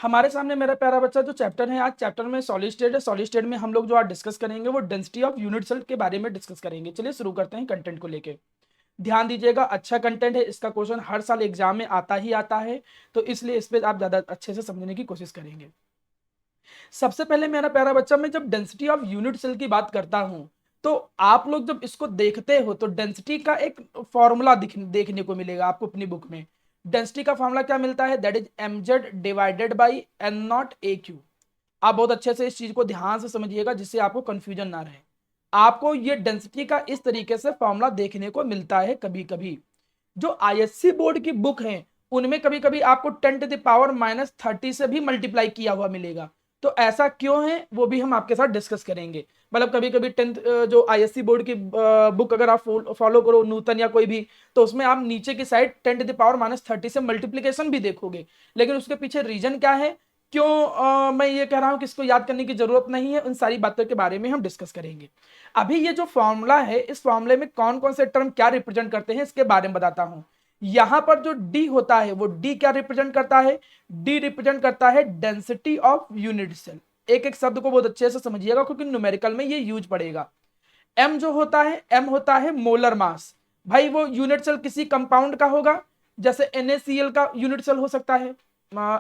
हमारे सामने मेरा प्यारा बच्चा जो चैप्टर है, आज चैप्टर में सॉलिड स्टेट है। सॉलिड स्टेट में हम लोग जो आज डिस्कस करेंगे वो डेंसिटी ऑफ यूनिट सेल के बारे में डिस्कस करेंगे। चलिए शुरू करते हैं कंटेंट को लेके। ध्यान दीजिएगा, अच्छा कंटेंट है, इसका क्वेश्चन हर साल एग्जाम में आता ही आता है, तो इसलिए इस पर आप ज्यादा अच्छे से समझने की कोशिश करेंगे। सबसे पहले मेरा प्यारा बच्चा, मैं जब डेंसिटी ऑफ यूनिट सेल की बात करता हूं तो आप लोग जब इसको देखते हो तो डेंसिटी का एक फॉर्मूला देखने को मिलेगा आपको अपनी बुक में। डेंसिटी का फॉर्मूला क्या मिलता है? That is mz divided by N naught A cube. आप बहुत अच्छे से इस चीज को ध्यान से समझिएगा जिससे आपको कंफ्यूजन ना रहे। आपको ये डेंसिटी का इस तरीके से फॉर्मूला देखने को मिलता है। कभी कभी जो आईएससी बोर्ड की बुक है उनमें कभी कभी आपको 10⁻³ से भी मल्टीप्लाई किया हुआ मिलेगा। तो ऐसा क्यों है वो भी हम आपके साथ डिस्कस करेंगे। मतलब कभी कभी 10th जो आईएससी बोर्ड की बुक अगर आप फॉलो करो, नूतन या कोई भी, तो उसमें आप नीचे की साइड 10⁻³ से मल्टीप्लीकेशन भी देखोगे। लेकिन उसके पीछे रीजन क्या है, क्यों मैं ये कह रहा हूं कि इसको याद करने की जरूरत नहीं है, उन सारी बातों के बारे में हम डिस्कस करेंगे। अभी ये जो फॉर्मूला है, इस फॉर्मूले में कौन कौन से टर्म क्या रिप्रेजेंट करते हैं इसके बारे में बताता हूं। यहां पर जो डी होता है वो डी क्या रिप्रेजेंट करता है? डी रिप्रेजेंट करता है डेंसिटी ऑफ यूनिट सेल। एक एक शब्द को बहुत अच्छे से समझिएगा क्योंकि न्यूमेरिकल में ये यूज पड़ेगा। एम जो होता है, एम होता है मोलर मास। भाई वो यूनिट सेल किसी कंपाउंड का होगा, जैसे NaCl का यूनिट सेल हो सकता है।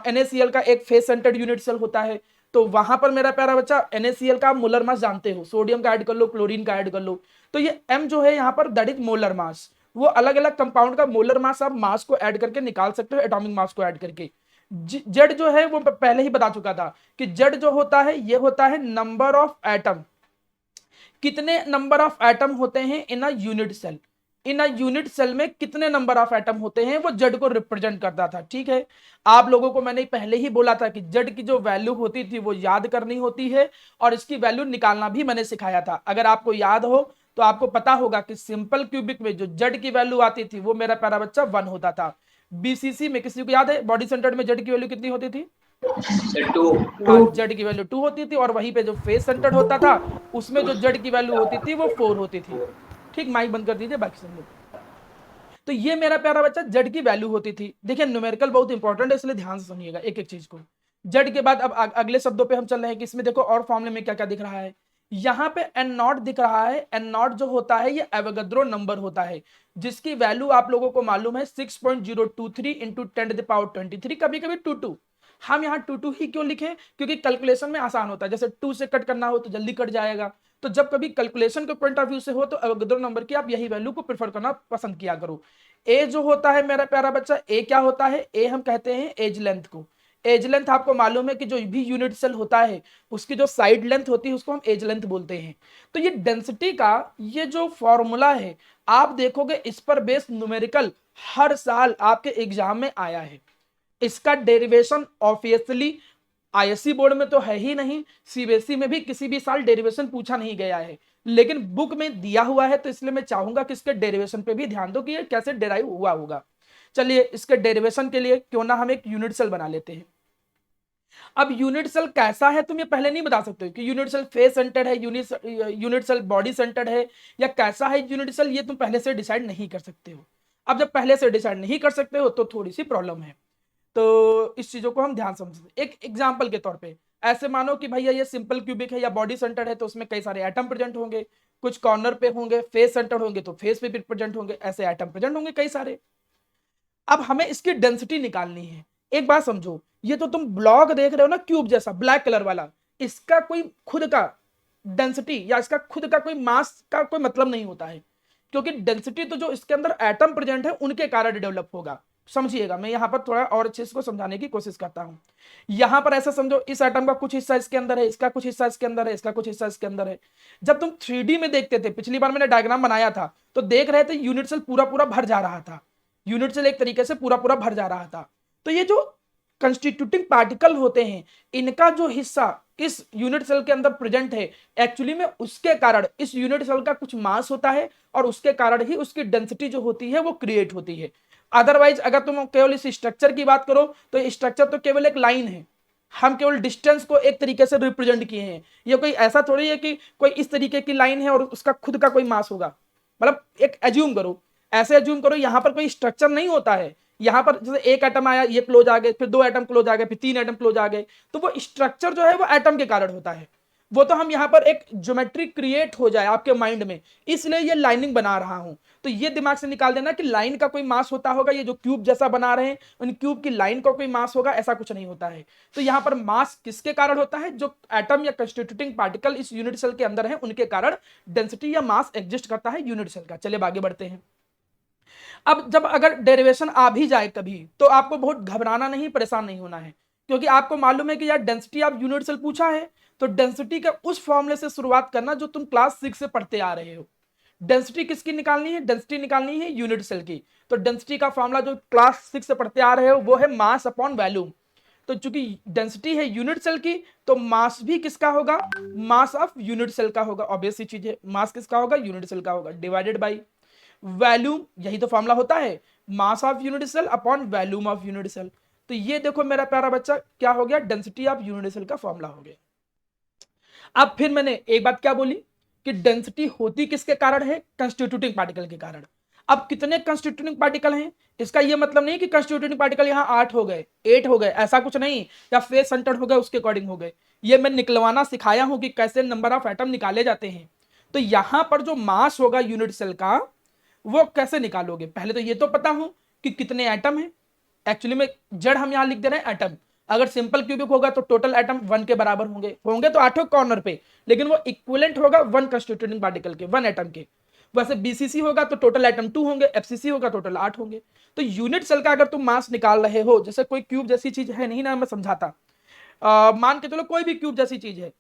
NaCl का एक फेस सेंटर्ड यूनिट सेल होता है। तो वहां पर मेरा प्यारा बच्चा NaCl का आप मोलर मास जानते हो, सोडियम का ऐड कर लो, क्लोरीन का ऐड कर लो। तो ये M जो है यहाँ पर दैट इज मोलर मास। वो अलग अलग कंपाउंड का मोलर मास आप मास को ऐड करके निकाल सकते हो, एटॉमिक मास को ऐड करके। जेड जो है वो पहले ही बता चुका था कि जेड जो होता है ये होता है नंबर ऑफ एटम। कितने नंबर ऑफ एटम होते हैं in a unit cell. In a unit cell में कितने नंबर ऑफ एटम होते हैं वो जेड को रिप्रेजेंट करता था। ठीक है, आप लोगों को मैंने पहले ही बोला था कि जेड की जो वैल्यू होती थी वो याद करनी होती है और इसकी वैल्यू निकालना भी मैंने सिखाया था। अगर आपको याद हो तो आपको पता होगा कि सिंपल क्यूबिक में जो जेड की वैल्यू आती थी वो मेरा प्यारा बच्चा 1 होता था। बीसीसी में किसी को याद है बॉडी सेंटर्ड में जेड की वैल्यू कितनी होती थी? टू। हाँ, जेड की वैल्यू 2 होती थी और वहीं पे जो फेस सेंटर्ड होता था उसमें जो जेड की वैल्यू होती थी वो 4 होती थी। ठीक, माइक बंद कर दीजिए बाकी सब लोग। तो ये मेरा प्यारा बच्चा जेड की वैल्यू होती थी। देखिए न्यूमेरिकल बहुत इंपॉर्टेंट है इसलिए ध्यान से सुनिएगा एक एक चीज को। जेड के बाद अब अगले शब्दों पे हम चल रहे हैं कि इसमें देखो और फॉर्मूले में क्या क्या दिख रहा है। यहाँ पे एन नॉट दिख रहा है। एन नॉट जो होता है ये एवोगाड्रो नंबर होता है जिसकी वैल्यू आप लोगों को मालूम है 6.023 इंटू 10⁻²3। कभी कभी 22। हम यहाँ 22 ही क्यों लिखे? क्योंकि कैलकुलेशन में आसान होता है, जैसे 2 से कट करना हो तो जल्दी कट जाएगा। तो जब कभी कैलकुलेशन के पॉइंट ऑफ व्यू से हो तो एवोगाड्रो नंबर की आप यही वैल्यू को प्रेफर करना पसंद किया करो। ए जो होता है मेरा प्यारा बच्चा, ए क्या होता है? ए हम कहते हैं एज लेंथ को। एज लेंथ आपको मालूम है कि जो भी यूनिट सेल होता है उसकी जो साइड लेंथ होती है उसको हम एज लेंथ बोलते हैं। तो ये डेंसिटी का ये जो फॉर्मूला है आप देखोगे इस पर बेस्ड न्यूमेरिकल हर साल आपके एग्जाम में आया है। इसका डेरिवेशन ऑब्वियसली आईएससी बोर्ड में तो है ही नहीं, सीबीएसई में भी किसी भी साल डेरिवेशन पूछा नहीं गया है, लेकिन बुक में दिया हुआ है तो इसलिए मैं चाहूंगा कि इसके डेरिवेशन पे भी ध्यान दो कि ये कैसे डेराइव हुआ होगा। चलिए इसके डेरिवेशन के लिए क्यों ना हम एक यूनिट सेल बना लेते हैं। अब यूनिट सेल कैसा है तुम ये पहले नहीं बता सकते कि यूनिट सेल फेस सेंटर्ड है, यूनिट सेल बॉडी सेंटर्ड है, या कैसा है यूनिट सेल, ये तुम पहले से डिसाइड नहीं कर सकते हो। अब जब पहले से डिसाइड नहीं कर सकते हो तो थोड़ी सी प्रॉब्लम है। तो इस चीजों को हम ध्यान समझते। एक एग्जांपल के तौर पे ऐसे मानो कि भैया ये सिंपल क्यूबिक है या बॉडी सेंटर है तो उसमें कई सारे एटम प्रेजेंट होंगे, कुछ कॉर्नर पे होंगे, फेस सेंटर होंगे तो फेस पे भी प्रेजेंट होंगे, ऐसे एटम प्रेजेंट होंगे कई सारे। अब हमें इसकी डेंसिटी निकालनी है। एक बात समझो, ये तो तुम ब्लॉक देख रहे हो ना क्यूब जैसा ब्लैक कलर वाला, इसका कोई खुद का डेंसिटी या इसका खुद का कोई मास का कोई मतलब नहीं होता है, क्योंकि डेंसिटी तो जो इसके अंदर एटम प्रेजेंट है उनके कारण डेवलप होगा। समझिएगा, मैं यहां पर थोड़ा और अच्छे से समझाने की कोशिश करता हूं। यहां पर ऐसा समझो इस एटम का कुछ हिस्सा इसके अंदर है, इसका कुछ हिस्सा इसके अंदर है, इसका कुछ हिस्सा इसके अंदर है। जब तुम 3D में देखते थे, पिछली बार मैंने डायग्राम बनाया था तो देख रहे थे यूनिट सेल पूरा पूरा भर जा रहा था। यूनिट सेल एक तरीके से पूरा पूरा भर जा रहा था। तो ये जो कंस्टिट्यूटिंग पार्टिकल होते हैं इनका जो हिस्सा इस यूनिट सेल के अंदर प्रेजेंट है, एक्चुअली में उसके कारण इस यूनिट सेल का कुछ मास होता है और उसके कारण ही उसकी डेंसिटी जो होती है वो क्रिएट होती है। अदरवाइज अगर तुम केवल इस स्ट्रक्चर की बात करो तो स्ट्रक्चर तो केवल एक लाइन है, हम केवल डिस्टेंस को एक तरीके से रिप्रेजेंट किए हैं। ये कोई ऐसा थोड़ी है कि कोई इस तरीके की लाइन है और उसका खुद का कोई मास होगा। मतलब एक एज्यूम करो, ऐसे एज्यूम करो यहां पर कोई स्ट्रक्चर नहीं होता है, यहाँ पर जैसे एक एटम आया, ये क्लोज आ गए, फिर 2 एटम क्लोज आ गए, फिर 3 एटम क्लोज आ गए, तो वो स्ट्रक्चर जो है वो एटम के कारण होता है। वो तो हम यहाँ पर एक ज्योमेट्री क्रिएट हो जाए आपके माइंड में, इसलिए ये लाइनिंग बना रहा हूं। तो ये दिमाग से निकाल देना कि लाइन का कोई मास होता होगा, ये जो क्यूब जैसा बना रहे हैं उन क्यूब की लाइन का कोई मास होगा, ऐसा कुछ नहीं होता है। तो यहाँ पर मास किसके कारण होता है? जो एटम या कंस्टिट्यूटिंग पार्टिकल इस यूनिट सेल के अंदर है उनके कारण डेंसिटी या मास एग्जिस्ट करता है यूनिट सेल का। चलिए आगे बढ़ते हैं। अब जब अगर डेरिवेशन आ भी जाए कभी, तो आपको बहुत घबराना नहीं, परेशान नहीं होना है, क्योंकि आपको मालूम है कि यार डेंसिटी ऑफ यूनिट सेल पूछा है, तो डेंसिटी के उस फॉर्मूले से शुरुआत करना जो तुम क्लास 6 से पढ़ते आ रहे हो। डेंसिटी किसकी निकालनी है? डेंसिटी निकालनी है यूनिट सेल की। तो डेंसिटी का फॉर्मूला जो क्लास 6 से पढ़ते आ रहे हो वो है मास अपॉन वॉल्यूम। तो चूंकि डेंसिटी है यूनिट सेल की, तो मास भी किसका होगा? मास ऑफ यूनिट सेल का होगा। ऑब्वियस सी चीज है, मास किसका होगा? यूनिट सेल का होगा, डिवाइडेड बाई वॉल्यूम। यही तो फॉर्मूला होता है, mass of unit cell upon volume of unit cell. तो ये देखो मेरा प्यारा बच्चा क्या हो गया? डेंसिटी ऑफ यूनिट सेल का फॉर्मूला हो गया। अब फिर मैंने एक बात क्या बोली कि डेंसिटी होती किसके कारण है? कंस्टिट्यूटिंग पार्टिकल के कारण। अब कितने कंस्टिट्यूटिंग पार्टिकल हैं? इसका यह मतलब नहीं कि कंस्टिट्यूटिंग पार्टिकल यहां 8 हो गए, 8 हो गए, ऐसा कुछ नहीं, या फेस सेंटर्ड हो गए उसके अकॉर्डिंग हो गए। ये मैं निकलवाना सिखाया हूं कि कैसे नंबर ऑफ एटम निकाले जाते हैं। तो यहां पर जो मास होगा यूनिट सेल का वो कैसे निकालोगे? पहले तो ये तो पता हो कि कितने एटम है। एक्चुअली में जड़ हम यहां लिख दे रहे हैं एटम। अगर सिंपल क्यूबिक होगा तो टोटल एटम 1 के बराबर होंगे, होंगे तो 8 कॉर्नर पे, लेकिन वो इक्विवेलेंट होगा 1 कंस्टिट्यूटिंग पार्टिकल के, 1 एटम के। वैसे बीसीसी होगा तो टोटल एटम 2 होंगे, एफसीसी होगा टोटल 8 होंगे। तो यूनिट सेल का अगर तुम मास निकाल रहे हो, जैसे कोई क्यूब जैसी चीज है नहीं ना, मैं समझाता, मान के चलो कोई भी क्यूब जैसी चीज है।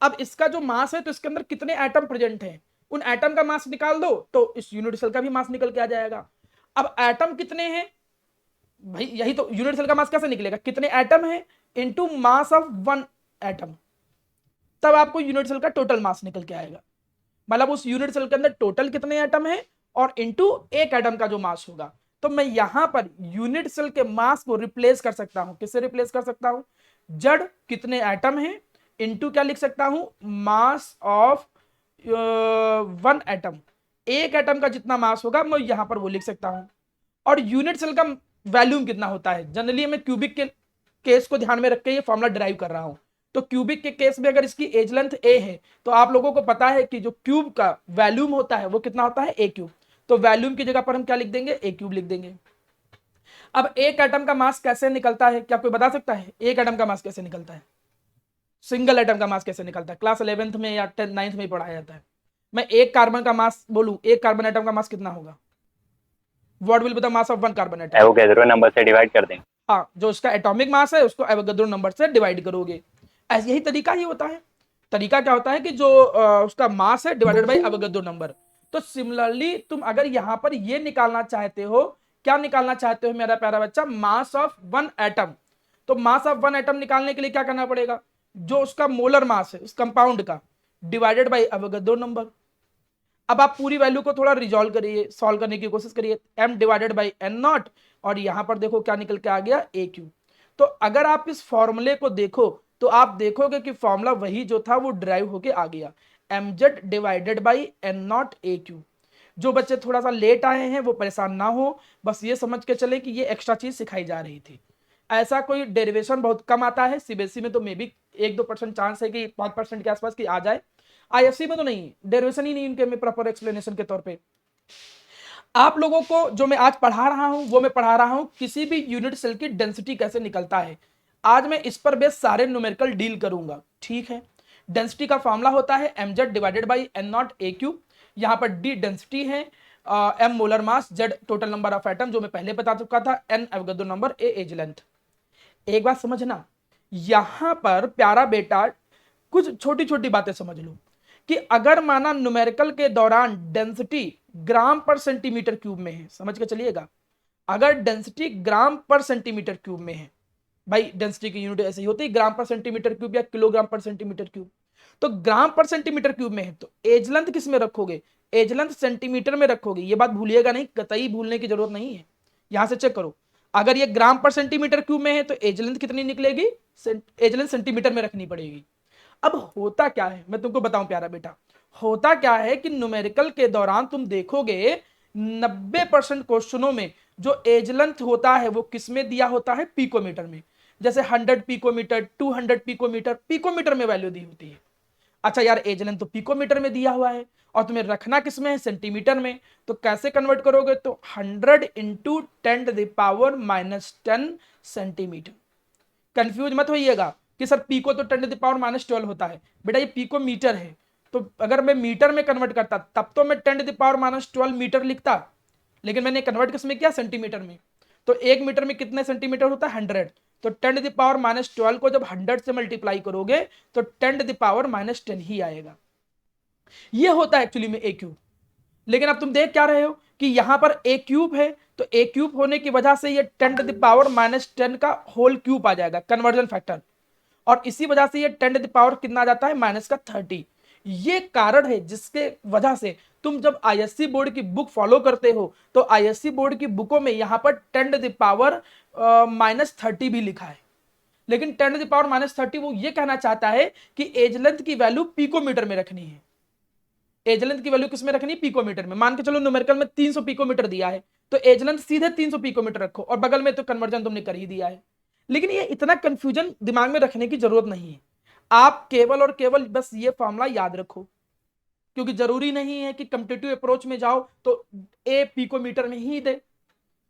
अब इसका जो मास है तो इसके अंदर कितने एटम प्रेजेंट हैं, उन एटम का मास निकाल दो तो इस यूनिट सेल का भी मास निकल के आ जाएगा। अब एटम कितने हैं भाई? यही तो यूनिट सेल का मास कैसे निकलेगा? कितने एटम है इनटू मास ऑफ 1 एटम, तब आपको यूनिट सेल का टोटल मास निकल के आएगा। मतलब उस यूनिट सेल के अंदर टोटल कितने एटम है और इनटू एक एटम का जो मास होगा। तो मैं यहां पर यूनिट सेल के मास को रिप्लेस कर सकता हूं। किससे रिप्लेस कर सकता हूं? जड़ कितने एटम है इनटू क्या लिख सकता हूं? मास ऑफ 1 एटम। एक एटम का जितना मास होगा मैं यहां पर वो लिख सकता हूं। और यूनिट सेल का वॉल्यूम कितना होता है? जनरली मैं क्यूबिक के केस को ध्यान में रख के ये फॉर्मूला डिराइव कर रहा हूं। तो क्यूबिक के केस में अगर इसकी एज लेंथ ए है तो आप लोगों को पता है कि जो क्यूब का वॉल्यूम होता है वो कितना होता है? ए क्यूब। तो वॉल्यूम की जगह पर हम क्या लिख देंगे? ए क्यूब लिख देंगे। अब एक एटम का मास कैसे निकलता है? क्या कोई बता सकता है एक एटम का मास कैसे निकलता है? सिंगल एटम का मास कैसे निकलता है? क्लास 11th में या 9th में पढ़ाया जाता है। मैं एक कार्बन का मास बोलूं, एक कार्बन एटम का मास कितना होगा? What will be the mass of 1 carbon atom? Avogadro number से डिवाइड कर देंगे। हाँ, जो उसका एटॉमिक मास है उसको एवोगैड्रो नंबर से डिवाइड करोगे। ऐसे यही तरीका ही होता है। तरीका क्या होता है कि जो उसका मास है डिवाइडेड बाय एवोगैड्रो नंबर। तो सिमिलरली तुम अगर यहां पर ये निकालना चाहते हो, क्या निकालना चाहते हो मेरा प्यारा बच्चा? मास ऑफ 1 एटम। तो मास ऑफ 1 एटम निकालने के लिए क्या करना पड़ेगा? जो उसका मोलर मास है उस कंपाउंड का डिवाइडेड बाय एवोगैड्रो नंबर। अब आप पूरी वैल्यू को थोड़ा रिजॉल्व करिए, सॉल्व करने की कोशिश करिए। m divided by N naught, और यहां पर देखो क्या निकल के आ गया? A cube. तो अगर आप इस फॉर्मूले को देखो तो आप देखोगे कि फॉर्मूला वही जो था वो ड्राइव होके आ गया, M Z divided by N naught A cube. जो बच्चे थोड़ा सा लेट आए हैं वो परेशान ना हो, बस ये समझ के चले कि ये एक्स्ट्रा चीज सिखाई जा रही थी। ऐसा कोई डेरिवेशन बहुत कम आता है, सीबीएसई में तो मे भी 1-2% चांस है कि 5% के आसपास की आ जाए। आईएफसी में तो नहीं, डेरिवेशन ही नहीं इनके में प्रॉपर एक्सप्लेनेशन के तौर पे। आप लोगों को जो मैं आज पढ़ा रहा हूं वो मैं पढ़ा रहा हूं किसी भी यूनिट सेल की डेंसिटी कैसे निकलता है। आज मैं इस पर बेस सारे न्यूमेरिकल डील करूंगा, ठीक है। डेंसिटी का फॉर्मूला होता है mz divided by N naught A cube. यहां पर डी डेंसिटी है, m molar mass, z total number of atom जो मैं पहले बता चुका था, n Avogadro number, a edge length. एक बात समझना, यहां पर प्यारा बेटा कुछ छोटी छोटी बातें समझ लो कि अगर माना न्यूमेरिकल के दौरान डेंसिटी ग्राम पर सेंटीमीटर क्यूब में है, समझ के चलिएगा, अगर डेंसिटी ग्राम पर सेंटीमीटर क्यूब में है, भाई डेंसिटी की यूनिट ऐसे ही होती है ग्राम पर सेंटीमीटर क्यूब या किलोग्राम पर सेंटीमीटर क्यूब, तो ग्राम पर सेंटीमीटर क्यूब में है तो एज लेंथ किस में रखोगे? एज लेंथ सेंटीमीटर में रखोगे। ये बात भूलिएगा नहीं, कतई भूलने की जरूरत नहीं है। यहां से चेक करो, अगर ये ग्राम पर सेंटीमीटर क्यूब में है तो एज लेंथ कितनी निकलेगी? एज लेंथ सेंटीमीटर में रखनी पड़ेगी। अब होता क्या है मैं तुमको बताऊं प्यारा बेटा, होता क्या है कि न्यूमेरिकल के दौरान तुम देखोगे 90% क्वेश्चनों में जो एज लेंथ होता है वो किस में दिया होता है, पिकोमीटर में। जैसे 100 पिकोमीटर, 200 पिकोमीटर, पिकोमीटर में वैल्यू दी होती है। अच्छा यार एज लेंथ तो पिकोमीटर में दिया हुआ है और तुम्हें रखना किस में है, सेंटीमीटर में। तो कैसे कन्वर्ट करोगे, तो 100 इंटू 10⁻⁻10 सेंटीमीटर। कंफ्यूज मत होइएगा कि सर पीको तो 10⁻12 होता है, बेटा ये पीको मीटर है। तो अगर मैं मीटर में कन्वर्ट करता तब तो मैं 10⁻12 मीटर लिखता, लेकिन मैंने कन्वर्ट किस में किया, सेंटीमीटर में। तो 1 मीटर में कितने सेंटीमीटर होता है, 100। तो 10⁻12 को जब 100 से मल्टीप्लाई करोगे तो 10⁻10 ही आएगा। ये होता है एक्चुअली में ए क्यूब। लेकिन अब तुम देख क्या रहे हो कि यहां पर ए क्यूब है, तो ए क्यूब होने की वजह से ये 10⁻10 का होल क्यूब आ जाएगा, कन्वर्जन फैक्टर। और इसी वजह से ये 10 कितना आ जाता है, -30। ये कारण है जिसके वजह से तुम जब आईएससी बोर्ड की बुक फॉलो करते हो तो आईएससी बोर्ड की बुकों में यहां पर 10⁻−30 भी लिखा है। लेकिन 10⁻−30 वो ये कहना चाहता है कि एज लेंथ की वैल्यू पिकोमीटर में रखनी है। एज लेंथ की वैल्यू किसमें रखनी है, पिकोमीटर में। मान के चलो न्यूमेरिकल में 300 पिकोमीटर दिया है, तो एज लेंथ सीधे 300 पिकोमीटर रखो और बगल में तो कन्वर्जन तुमने कर ही दिया है। लेकिन ये इतना कंफ्यूजन दिमाग में रखने की जरूरत नहीं है। आप केवल और केवल बस ये फॉर्मूला याद रखो, क्योंकि जरूरी नहीं है कि कम्पिटिटिव अप्रोच में जाओ तो ए पिकोमीटर में ही दे।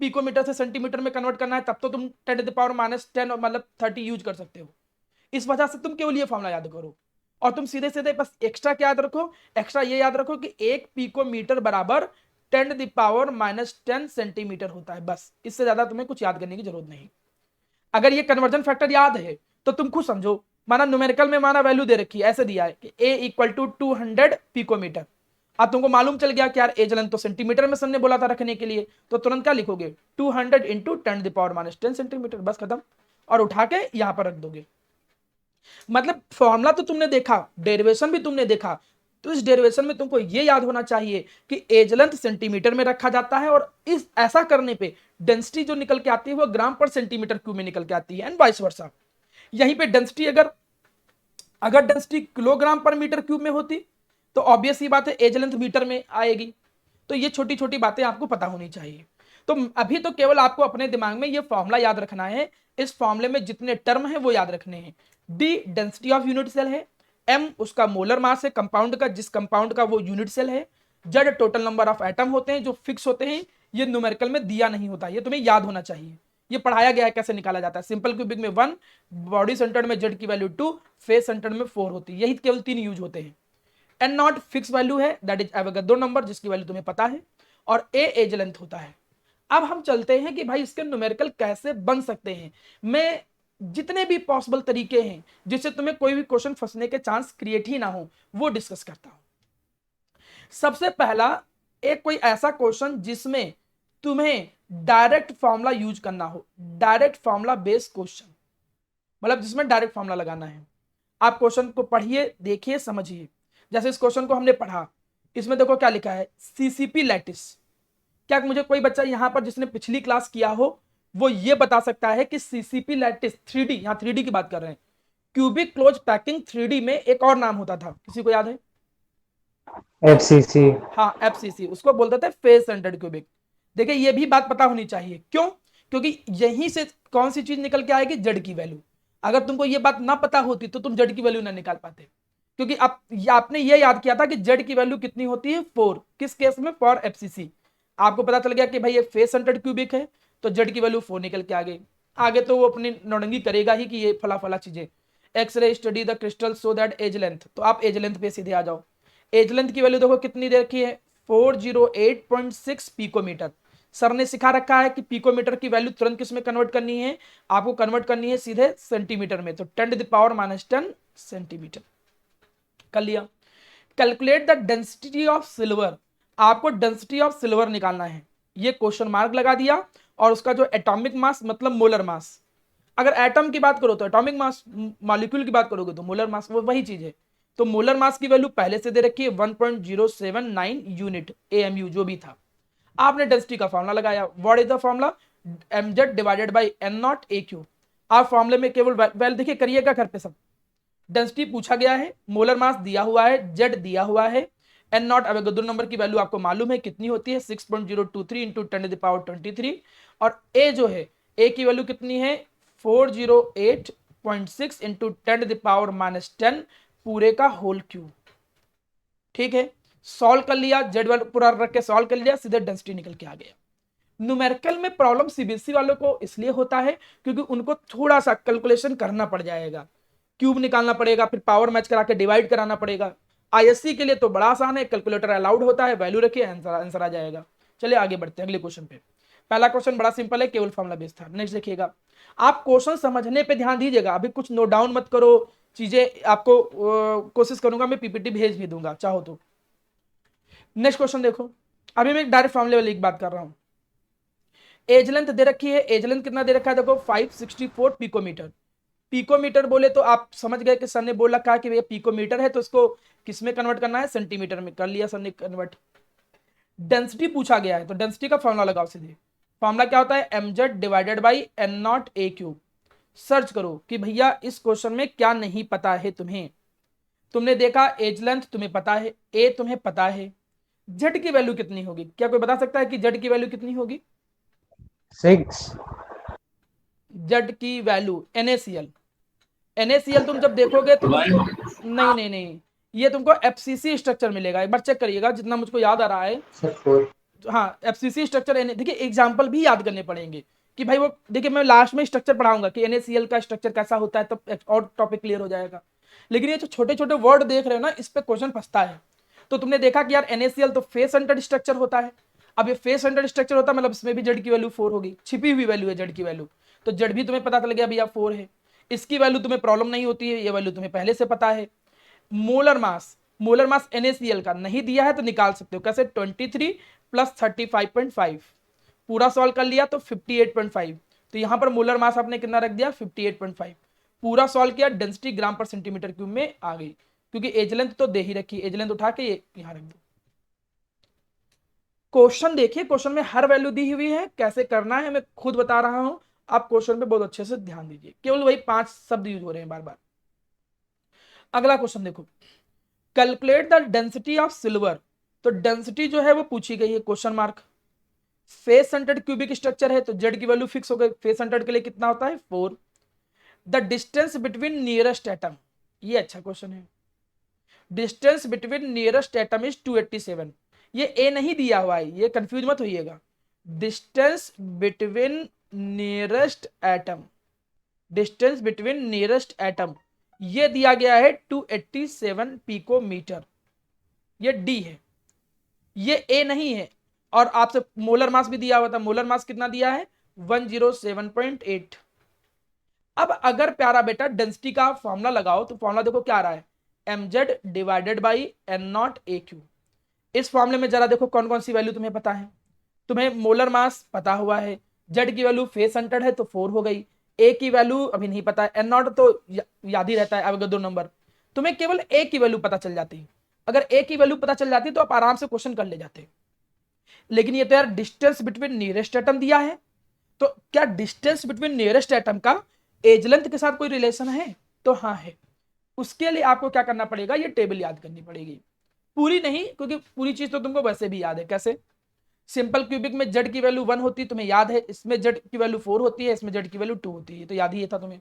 पिकोमीटर से सेंटीमीटर में कन्वर्ट करना है तब तो तुम 10⁻10 मतलब 30 यूज कर सकते हो। इस वजह से तुम केवल ये फॉर्मूला याद करो और तुम सीधे सीधे बस एक्स्ट्रा क्या याद रखो, एक्स्ट्रा ये याद रखो कि 1 पिकोमीटर बराबर 10⁻10 सेंटीमीटर होता है। बस इससे ज्यादा तुम्हें कुछ याद करने की जरूरत नहीं। अगर ये कन्वर्जन फैक्टर याद है तो तुम खुद समझो, माना न्यूमेरिकल में माना वैल्यू दे रखी है, ऐसे दिया है कि a = 200 पिकोमीटर। अब तुमको मालूम चल गया कि यार एज लेंथ तो सेंटीमीटर में सर ने बोला था रखने के लिए, तो तुरंत क्या लिखोगे, 200 इंटू 10⁻10 सेंटीमीटर, बस खत्म। और उठा के यहां पर रख दोगे। मतलब फॉर्मूला तो तुमने देखा, डेरिवेशन भी तुमने देखा, तो इस डेरिवेशन में तुमको ये याद होना चाहिए कि एज लेंथ सेंटीमीटर में रखा जाता है और इस ऐसा करने पे डेंसिटी जो निकल के आती है वो ग्राम पर सेंटीमीटर क्यूब में निकल के आती है, एंड वाइस वर्सा। यहीं पे डेंसिटी अगर डेंसिटी किलोग्राम पर मीटर क्यूब में होती तो ऑब्वियस ही बात है एज लेंथ मीटर में आएगी। तो ये छोटी छोटी बातें आपको पता होनी चाहिए। तो अभी तो केवल आपको अपने दिमाग में ये फॉर्मूला याद रखना है। इस फॉर्मूले में जितने टर्म है वो याद रखने हैं। D density of unit cell है, एम उसका मोलर मास है कंपाउंड का, जिस कंपाउंड का वो यूनिट सेल है, Z total number of atom होते हैं जो फिक्स होते हैं, ये न्यूमेरिकल में दिया नहीं होता, ये तुम्हें याद होना चाहिए। ये पढ़ाया गया है कैसे निकाला जाता है। सिंपल क्यूबिक में 1, बॉडी सेंटर्ड में जेड की वैल्यू 2, फेस सेंटर्ड में 4 होती है। यही केवल 3 यूज होते हैं। एन नॉट फिक्स वैल्यू है, दैट इज एवोगाड्रो नंबर जिसकी वैल्यू तुम्हें पता है, और ए एज लेंथ होता है। अब हम चलते हैं कि भाई इसके न्यूमेरिकल कैसे बन सकते हैं। मैं जितने भी पॉसिबल तरीके हैं जिससे तुम्हें कोई भी क्वेश्चन फंसने के चांस क्रिएट ही ना हो वो डिस्कस करता हूं। सबसे पहला, एक कोई ऐसा क्वेश्चन जिसमें तुम्हें डायरेक्ट फॉर्मूला यूज करना हो, डायरेक्ट फॉर्मूला बेस्ड क्वेश्चन, मतलब जिसमें डायरेक्ट फॉर्मूला लगाना है। आप क्वेश्चन को पढ़िए, देखिए, समझिए। जैसे इस क्वेश्चन को हमने पढ़ा, इसमें देखो क्या लिखा है, सीसीपी लैटिस। क्या मुझे कोई बच्चा यहां पर जिसने पिछली क्लास किया हो वो ये बता सकता है कि सीसीपी लैटिस 3D, यहां 3D की बात कर रहे हैं, क्यूबिक क्लोज पैकिंग 3D में एक और नाम होता था, किसी को याद है? FCC। हाँ एफसीसी, उसको बोलते थे फेस सेंटर्ड क्यूबिक। देखिए ये भी बात पता होनी चाहिए, क्यों? क्योंकि यहीं से कौन सी चीज निकल के आएगी, जेड की वैल्यू। अगर तुमको ये बात ना पता होती तो तुम जेड की वैल्यू ना निकाल पाते, क्योंकि आपने ये याद किया था कि जेड की वैल्यू कितनी होती है, 4। किस केस में, फॉर एफसीसी। आपको पता चल गया कि भाई ये फेस सेंटर्ड क्यूबिक है तो जेड की वैल्यू 4 निकल के आ गई। आगे तो वो अपनी नौटंकी करेगा ही कि ये फला फला चीजें। X ray study the crystal so that edge length, तो आप एज लेंथ पे सीधे आ जाओ। एज लेंथ की वैल्यू देखो कितनी दे रखी है, 408.6 पिकोमीटर। सर ने सिखा रखा है कि पिकोमीटर की वैल्यू तुरंत किस में कन्वर्ट करनी है, आपको कन्वर्ट करनी है सीधे सेंटीमीटर में, तो 10⁻10 सेंटीमीटर कर लिया। Calculate the density of silver, आपको डेंसिटी ऑफ सिल्वर निकालना है। ये क्वेश्चन मार्क लगा दिया, और उसका जो एटॉमिक मास मतलब मोलर मास, अगर एटम की बात करो तो एटॉमिक मास, मॉलिक्यूल की बात करोगे तो मोलर मास, वो वही चीज है। तो मोलर मास की वैल्यू पहले से दे रखी है 1.079 यूनिट AMU जो भी था। आपने डेंसिटी का फॉर्मूला लगाया, what is the formula, mz divided by n0 AQ। आप फॉर्मूले में केवल देखिए, करिएगा घर पे सब। डेंसिटी पूछा गया है, मोलर मास दिया हुआ है, जेड दिया हुआ है, एन नॉट अवोगाद्रो नंबर की वैल्यू आपको मालूम है कितनी होती है 6.023 इंटू 10⁻23 और ए जो है ए की वैल्यू कितनी है 408.6 इंटू 10⁻−10 पूरे का होल क्यूब। ठीक है, सॉल्व कर लिया, जेड वाला पूरा रख के सॉल्व कर लिया, सीधे डेंसिटी निकल के आ गया। न्यूमेरिकल में प्रॉब्लम सीबीएसई वालों को इसलिए होता है क्योंकि उनको थोड़ा सा कैलकुलेशन करना पड़ जाएगा, क्यूब निकालना पड़ेगा, फिर पावर मैच करा के डिवाइड कराना पड़ेगा। आईएससी के लिए तो बड़ा आसान है, कैलकुलेटर अलाउड होता है, वैल्यू रखिए आंसर आ जाएगा। चलिए आगे बढ़ते हैं अगले क्वेश्चन पे। पहला क्वेश्चन बड़ा सिंपल है, केवल फॉर्मुला बेस्ड था। नेक्स्ट देखिएगा, आप क्वेश्चन समझने पे ध्यान दीजिएगा, अभी कुछ नोट डाउन मत करो चीजें, आपको कोशिश करूंगा मैं पीपीटी भेज भी दूंगा चाहो तो। नेक्स्ट क्वेश्चन देखो, अभी मैं डायरेक्ट फॉर्मुले वाली एक बात कर रहा हूं। एज लेंथ दे रखी है, एज लेंथ कितना दे रखा है देखो 564 पिकोमीटर। पिकोमीटर बोले तो आप समझ गए कि सर ने बोल रखा है कि भैया पिकोमीटर है तो इसको किस में कन्वर्ट करना है, सेंटीमीटर में। कर लिया सर ने कन्वर्ट। डेंसिटी पूछा गया है तो डेंसिटी का फॉर्मुला लगाओ सीधे। फॉर्मुला क्या होता है, mz divided by N naught A cube. Search करो कि भैया इस क्वेश्चन में क्या नहीं पता है तुम्हें। तुमने देखा एज लेंथ तुम्हें पता है, ए तुम्हें पता है, जेड की वैल्यू कितनी होगी? क्या कोई बता सकता है कि जेड की वैल्यू कितनी होगी? 6 जेड की वैल्यू NaCl तुम जब देखोगे तो नहीं, ये तुमको FCC स्ट्रक्चर मिलेगा। एक बार चेक करिएगा, जितना मुझको याद आ रहा है। हाँ, FCC स्ट्रक्चर। देखिए एग्जांपल भी याद करने पड़ेंगे कि भाई वो, देखिए मैं लास्ट में स्ट्रक्चर पढ़ाऊंगा कि NaCl का स्ट्रक्चर कैसा होता है, तब और टॉपिक क्लियर हो जाएगा। लेकिन ये जो छोटे छोटे वर्ड देख रहे हो ना, इस पे क्वेश्चन फंसता है। तो तुमने देखा कि यार NaCl तो फेस सेंटर्ड स्ट्रक्चर होता है। अब ये फेस सेंटर्ड स्ट्रक्चर होता है मतलब इसमें भी जेड की वैल्यू 4 होगी, छिपी हुई वैल्यू है जेड की वैल्यू। तो जेड भी तुम्हें पता चल गया भैया 4 है। इसकी वैल्यू तुम्हें प्रॉब्लम नहीं होती है, ये वैल्यू तुम्हें पहले से पता है। मोलर मास NaCl का नहीं दिया है तो निकाल सकते हो कैसे, 23 प्लस 35.5 पूरा सॉल्व कर लिया तो 58.5। तो यहां पर मोलर मास आपने कितना रख दिया 58.5। पूरा सॉल्व किया, डेंसिटी ग्राम पर सेंटीमीटर क्यूब में आ गई, क्योंकि एज लेंथ तो दे ही रखी। एज लेंथ उठा के ये यहां रख दो। क्वेश्चन देखिए, क्वेश्चन में हर वैल्यू दी हुई है, कैसे करना है मैं खुद बता रहा हूं। आप क्वेश्चन पे बहुत अच्छे से ध्यान दीजिए, केवल वही 5 शब्द यूज हो रहे हैं बार बार। अगला क्वेश्चन देखो, calculate the density of silver. तो डेंसिटी जो है वो पूछी गई है, question mark. Face centred cubic structure है तो जेड की वैल्यू फिक्स हो गई, फेस सेंटर्ड के लिए कितना होता है 4। The distance between nearest atom, ये अच्छा क्वेश्चन है। Distance between nearest atom is 287। ये ए नहीं दिया हुआ है, ये कंफ्यूज मत होइएगा। Distance between nearest atom, distance between nearest atom ये दिया गया है 287 पिकोमीटर, ये डी है, ये ए नहीं है। और आपसे मोलर मास भी दिया हुआ था, मोलर मास कितना दिया है 107.8। अब अगर प्यारा बेटा डेंसिटी का फॉर्मूला लगाओ तो फॉर्मूला देखो क्या आ रहा है, mz divided by N naught A cube. इस फॉर्मूले में जरा देखो कौन कौन सी वैल्यू तुम्हें पता है। तुम्हें मोलर मास पता हुआ है, जेड की वैल्यू फेस सेंटर्ड है तो 4 हो गई, ए की वैल्यू अभी नहीं पता है, एन नॉट तो याद ही रहता है अवोगाद्रो नंबर। तुम्हें केवल ए की वैल्यू पता चल जाती है। अगर ए की वैल्यू पता चल जाती तो आप आराम से क्वेश्चन कर ले जाते। लेकिन ये तो यार डिस्टेंस बिटवीन नियरेस्ट एटम दिया है, तो क्या डिस्टेंस बिटवीन नियरेस्ट एटम का एज लेंथ के साथ कोई रिलेशन है? तो हाँ है। उसके लिए आपको क्या करना पड़ेगा, ये टेबल याद करनी पड़ेगी, पूरी नहीं क्योंकि पूरी चीज तो तुमको वैसे भी याद है। कैसे, सिंपल क्यूबिक में जेड की वैल्यू 1 होती है तुम्हें याद है, इसमें जेड की वैल्यू 4 होती है, इसमें जेड की वैल्यू 2 होती है, तो याद ही था तुम्हें।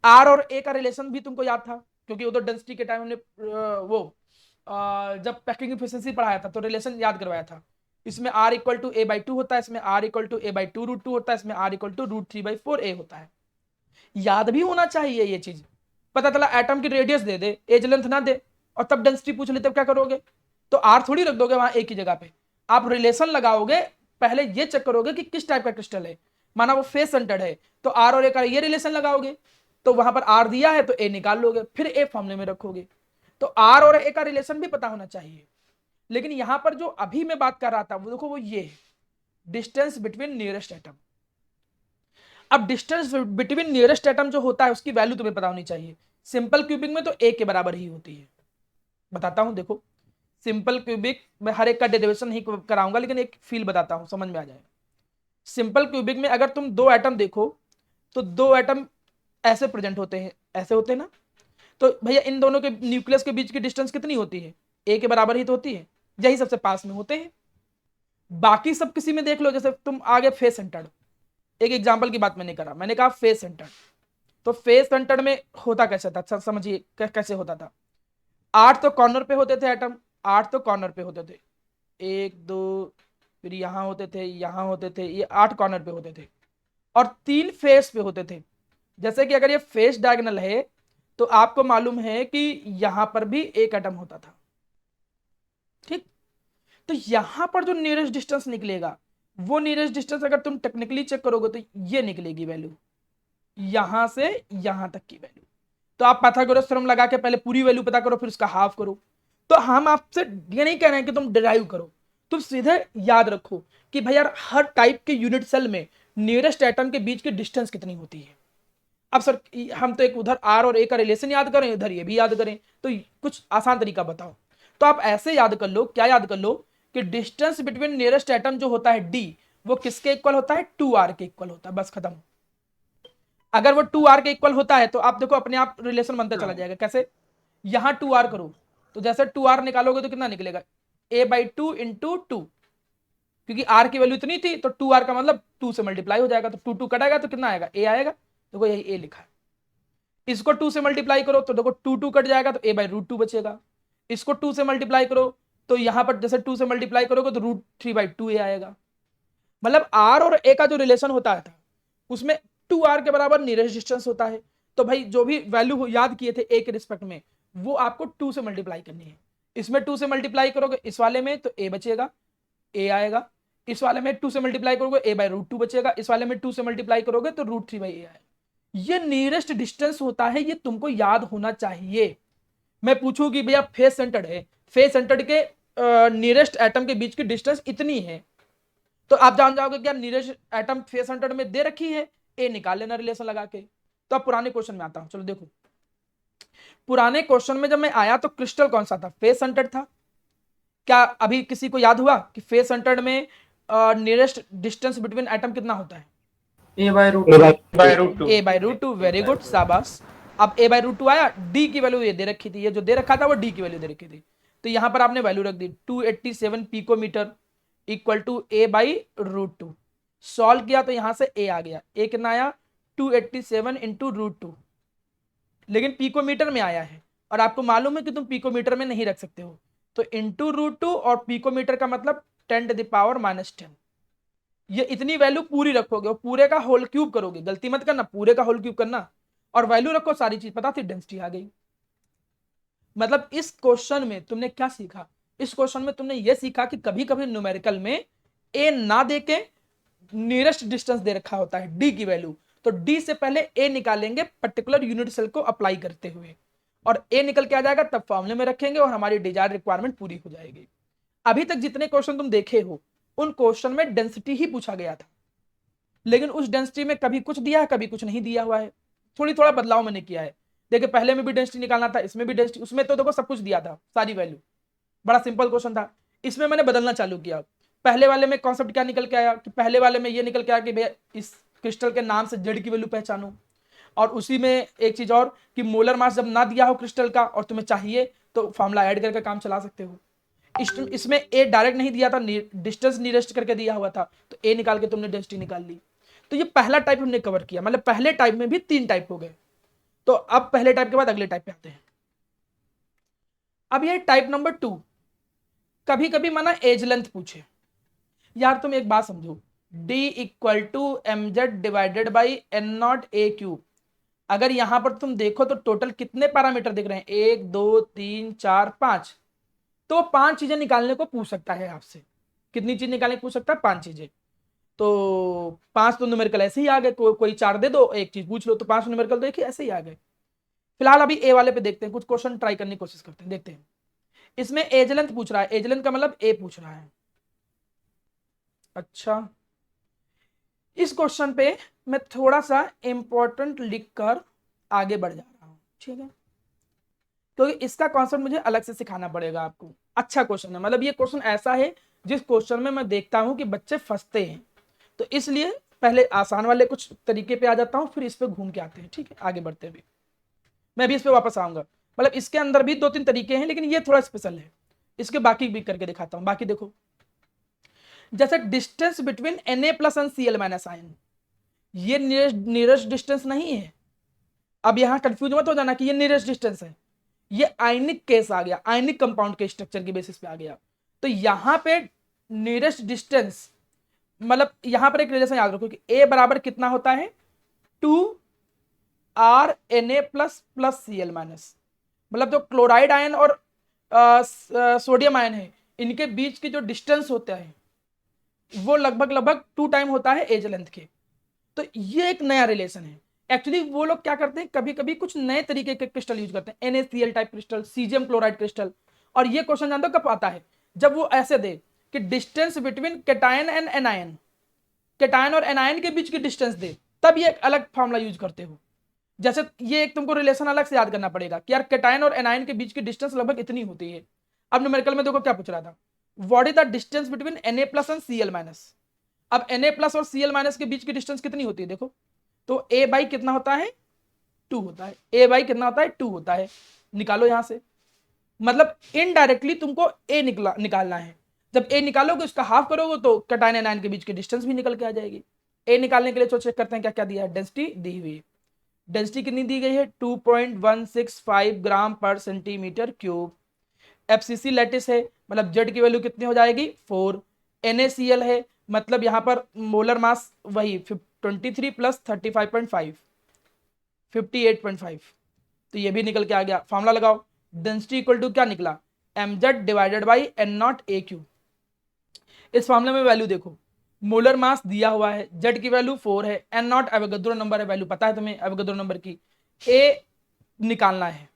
आर और ए का रिलेशन भी तुमको याद था क्योंकि उधर डेंसिटी के टाइम हमने जब पैकिंग एफिशिएंसी पढ़ाया था तो रिलेशन याद करवाया था। इसमें r इक्वल टू a/2 होता है, इसमें r इक्वल टू a/2 √2 होता है, इसमें r इक्वल टू √3/4 a होता है। याद भी होना चाहिए ये चीज। पता चला एटम की रेडियस दे दे, एज लेंथ ना दे और तब डेंसिटी पूछ ले, तब क्या करोगे? तो r थोड़ी रख दोगे वहां एक ही जगह पे, आप रिलेशन लगाओगे। पहले ये चेक करोगे कि किस टाइप का क्रिस्टल है, माना वो फेस सेंटर्ड है तो r और a का ये रिलेशन लगाओगे, तो वहां पर r दिया है तो a निकाल लोगे, फिर a फॉर्मूले में रखोगे। तो r और a का रिलेशन भी पता होना चाहिए। लेकिन यहां पर जो अभी मैं बात कर रहा था वो देखो, वो ये है डिस्टेंस बिटवीन नियरेस्ट एटम। अब डिस्टेंस बिटवीन नियरेस्ट एटम जो होता है उसकी वैल्यू तुम्हें पता होनी चाहिए। सिंपल क्यूबिक में तो a के बराबर ही होती है। बताता हूं, देखो सिंपल क्यूबिक में हर एक का डेरिवेशन नहीं कराऊंगा, लेकिन एक फील बताता हूं, समझ में आ जाएगा। सिंपल क्यूबिक में अगर तुम 2 एटम देखो तो 2 एटम ऐसे प्रेजेंट होते हैं, ऐसे होते हैं ना। तो भैया इन दोनों के न्यूक्लियस के बीच की डिस्टेंस कितनी होती है ए के बराबर ही तो होती है, यही सबसे पास में होते हैं। बाकी सब किसी में देख लो, जैसे तुम आगे फेस सेंटर्ड, एक एग्जांपल की बात मैंने करा, मैंने कहा फेस सेंटर्ड, तो फेस सेंटर्ड में होता कैसे था, अच्छा समझिए कैसे होता था। 8 तो कॉर्नर पे होते थे एटम, 8 तो कॉर्नर पे होते थे, 1 2, फिर यहां होते थे, यहां होते थे, ये 8 कॉर्नर पे होते थे, और 3 फेस पे होते थे। जैसे कि अगर ये फेस डायगोनल है तो आपको मालूम है कि यहां पर भी एक एटम होता था, ठीक। तो यहां पर जो नियरेस्ट डिस्टेंस निकलेगा, वो नियरेस्ट डिस्टेंस अगर तुम टेक्निकली चेक करोगे तो ये निकलेगी वैल्यू, यहां से यहां तक की वैल्यू। तो आप पाइथागोरस थ्योरम लगा के पहले पूरी वैल्यू पता करो, फिर उसका हाफ करो। तो हम आपसे ये नहीं कह रहे हैं कि तुम डिराइव करो, तुम सीधे याद रखो कि भाई यार हर टाइप के यूनिट सेल में नियरेस्ट एटम के बीच की डिस्टेंस कितनी होती है। अब सर हम तो एक उधर आर और ए का रिलेशन याद करें, इधर ये भी याद करें, तो कुछ आसान तरीका बताओ। तो आप ऐसे याद कर लो, क्या याद कर लो कि डिस्टेंस बिटवीन नियरेस्ट एटम जो होता है डी, वो किसके इक्वल होता है, 2r के इक्वल होता है, बस खत्म। अगर वो 2r के इक्वल होता है तो आप देखो अपने आप रिलेशन बनता चला जाएगा। कैसे, यहां 2r करो तो जैसे 2r निकालोगे तो कितना निकलेगा, a/2 इंटू 2, क्योंकि r की वैल्यू इतनी थी तो 2r का मतलब 2 से मल्टीप्लाई हो जाएगा, तो 2 कटाएगा तो कितना आएगा, a आएगा। देखो यही a लिखा है। इसको 2 से मल्टीप्लाई करो तो देखो 2 कट जाएगा तो a/√2 बचेगा। इसको 2 से मल्टीप्लाई करो तो यहां पर जैसे 2 से मल्टीप्लाई करोगे तो √3/2a आएगा। मतलब r और a का जो रिलेशन होता है था उसमें 2r के बराबर नियरेस्ट डिस्टेंस होता है। तो भाई जो भी वैल्यू याद किए थे a के रिस्पेक्ट में, वो आपको 2 से मल्टीप्लाई करनी है। इसमें 2 से मल्टीप्लाई करोगे इस वाले में तो a बचेगा, a आएगा। इस वाले में 2 से मल्टीप्लाई करोगे a/√2 बचेगा, इस वाले में 2 से मल्टीप्लाई करोगे तो √3/a आएगा। ये नियरेस्ट डिस्टेंस होता है, ये तुमको याद होना चाहिए। मैं पूछूं कि भैया फेस सेंटर्ड है, फेस सेंटर्ड के नियरेस्ट एटम के बीच की डिस्टेंस इतनी है, तो आप जान जाओगे क्या नियरेस्ट एटम फेस सेंटर्ड में दे रखी है, ए निकाल लेना रिलेशन लगा के। तो अब पुराने क्वेश्चन में आता हूं, चलो देखो पुराने क्वेश्चन में जब मैं आया तो क्रिस्टल कौन सा था, फेस सेंटर्ड था। क्या अभी किसी को याद हुआ कि फेस सेंटर्ड में नियरेस्ट डिस्टेंस बिटवीन एटम कितना होता है, a/√2। वेरी गुड, शाबाश। अब a/√2 आया, d की वैल्यू ये दे रखी थी, ये जो दे रखा था वो d की वैल्यू दे रखी थी, तो यहां पर आपने वैल्यू रख दी 287 picometer equal to a/√2। Solve किया तो यहां से a आ गया, a कितना आया 287 इंटू √2, लेकिन पिकोमीटर में आया है और आपको मालूम है कि तुम पिकोमीटर में नहीं रख सकते हो, तो इंटू √2 और पिकोमीटर का मतलब 10⁻⁻10। ये इतनी वैल्यू पूरी रखोगे और पूरे का होल क्यूब करोगे, गलती मत करना, पूरे का होल क्यूब करना और वैल्यू रखो, सारी चीज पता थी, डेंसिटी आ गई। मतलब इस क्वेश्चन में तुमने क्या सीखा, इस क्वेश्चन में तुमने ये सीखा कि कभी कभी न्यूमेरिकल में ए ना देके नियरेस्ट डिस्टेंस दे रखा होता है डी की वैल्यू, तो डी से पहले ए निकालेंगे पर्टिकुलर यूनिट सेल को अप्लाई करते हुए, और ए निकल के आ जाएगा, तब फॉर्मूले में रखेंगे और हमारी डिजायर रिक्वायरमेंट पूरी हो जाएगी। अभी तक जितने क्वेश्चन तुम देखे हो उन क्वेश्चन में डेंसिटी ही पूछा गया था, लेकिन उस डेंसिटी में कभी कुछ दिया है कभी कुछ नहीं दिया हुआ है, थोड़ा बदलाव मैंने किया है। देखिए पहले में भी डेंसिटी निकालना था, इसमें भी डेंसिटी, उसमें तो देखो सब कुछ दिया था, सारी वैल्यू, बड़ा सिंपल क्वेश्चन था। इसमें मैंने बदलना चालू किया। पहले वाले में कॉन्सेप्ट क्या निकल के आया कि पहले वाले में ये निकल के आया कि भैया इस क्रिस्टल के नाम से जेड की वैल्यू पहचानो, और उसी में एक चीज और कि मोलर मास जब ना दिया हो क्रिस्टल का और तुम्हें चाहिए तो फॉर्मूला ऐड करके काम चला सकते हो। इसमें ए डायरेक्ट नहीं दिया था, डिस्टेंस नियरेस्ट करके दिया हुआ था, तो ए निकाल के तुमने डेंसिटी निकाल ली। तो ये पहला टाइप हमने कवर किया, मतलब पहले टाइप में भी 3 टाइप हो गए। तो अब पहले टाइप के बाद अगले टाइप पे आते हैं। अब ये टाइप नंबर 2, कभी कभी माना एज लेंथ पूछे। यार तुम एक बात समझो, d equal to mz divided by n0a³। अगर यहां पर तुम देखो तो टोटल कितने पैरामीटर दिख रहे हैं, 1 2 3 4 5, तो 5 चीजें निकालने को पूछ सकता है आपसे। कितनी चीज निकालने को पूछ सकता है, 5 चीजें। तो 5 तो न्यूमेरिकल ऐसे ही आ गए, कोई 4 दे दो, एक चीज पूछ लो, तो 5 न्यूमेरिकल देखिए ऐसे ही आ गए। फिलहाल अभी ए वाले पे देखते हैं, कुछ क्वेश्चन ट्राई करने की कोशिश करते हैं, देखते हैं। इसमें एज लेंथ पूछ रहा है, एज लेंथ का मतलब ए पूछ रहा है। अच्छा, इस क्वेश्चन पे मैं थोड़ा सा इंपॉर्टेंट लिखकर आगे बढ़ जा रहा हूं, ठीक है, क्योंकि इसका कॉन्सेप्ट मुझे अलग से सिखाना पड़ेगा आपको। अच्छा क्वेश्चन है, मतलब ये क्वेश्चन ऐसा है जिस क्वेश्चन में मैं देखता हूं कि बच्चे फंसते हैं, तो इसलिए पहले आसान वाले कुछ तरीके पे आ जाता हूं, फिर इस पे घूम के आते हैं, ठीक है, आगे बढ़ते हैं। भी मैं भी इस पे वापस आऊंगा, मतलब इसके अंदर भी 2-3 तरीके हैं, लेकिन ये थोड़ा स्पेशल है। इसके बाकी भी करके दिखाता हूं। बाकी देखो, जैसे distance between Na plus and Cl minus ion, ये नियरेस्ट डिस्टेंस नहीं है। अब यहां कंफ्यूज मत हो जाना कि ये नियरेस्ट डिस्टेंस है, ये आयनिक केस आ गया, आयनिक कंपाउंड के स्ट्रक्चर की बेसिस पे आ गया। तो यहां पे नियरेस्ट डिस्टेंस मतलब यहां पर एक रिलेशन याद रखो कि A बराबर कितना होता है 2R Na plus plus Cl minus, मतलब जो क्लोराइड आयन और सोडियम आयन है इनके बीच की जो डिस्टेंस होता है वो लगभग लगभग 2 टाइम होता है एज लेंथ के। तो ये एक नया रिलेशन है। एक्चुअली वो लोग क्या करते हैं, कभी कभी कुछ नए तरीके के क्रिस्टल यूज करते हैं, NaCl type crystal, caesium chloride crystal. और ये क्वेश्चन जानते हो कब आता है, जब वो ऐसे दे कि distance between cation and anion, cation और एनायन के बीच की डिस्टेंस दे, तब ये एक अलग फॉर्मूला यूज करते हो। जैसे ये एक तुमको रिलेशन अलग से याद करना पड़ेगा कि यार कैटायन और एनायन के बीच की डिस्टेंस लगभग इतनी होती है। अब न्यूमेरिकल में देखो क्या पूछ रहा था, what is the distance between Na plus and Cl minus. अब Na प्लस और Cl माइनस के बीच की डिस्टेंस कितनी होती है देखो, तो A बाई कितना होता है 2 होता है, A बाई कितना होता है 2 होता है, निकालो यहां से। मतलब इनडायरेक्टली तुमको A निकालना है। जब A निकालोगे उसका हाफ करोगे तो कैटायन एनायन के बीच की डिस्टेंस भी निकल के आ जाएगी। A निकालने के लिए तो चेक करते हैं क्या क्या दिया है, डेंसिटी दी हुई है। डेंसिटी कितनी दी गई है 2.165 ग्राम पर सेंटीमीटर क्यूब। FCC लैटिस है, मतलब जेड की वैल्यू कितनी हो जाएगी 4। NaCl है, मतलब यहां पर मोलर मास वही 23 प्लस 35.5 58.5, तो ये भी निकल के आ गया। फॉर्मूला लगाओ, डेंसिटी इक्वल टू क्या निकला mz divided by n0 AQ। इस फॉर्मूले में वैल्यू देखो, मोलर मास दिया हुआ है, जेड की वैल्यू 4 है, n0 एवोगाड्रो नंबर है, वैल्यू पता है तुम्हें एवोगाड्रो नंबर की। A निकालना है,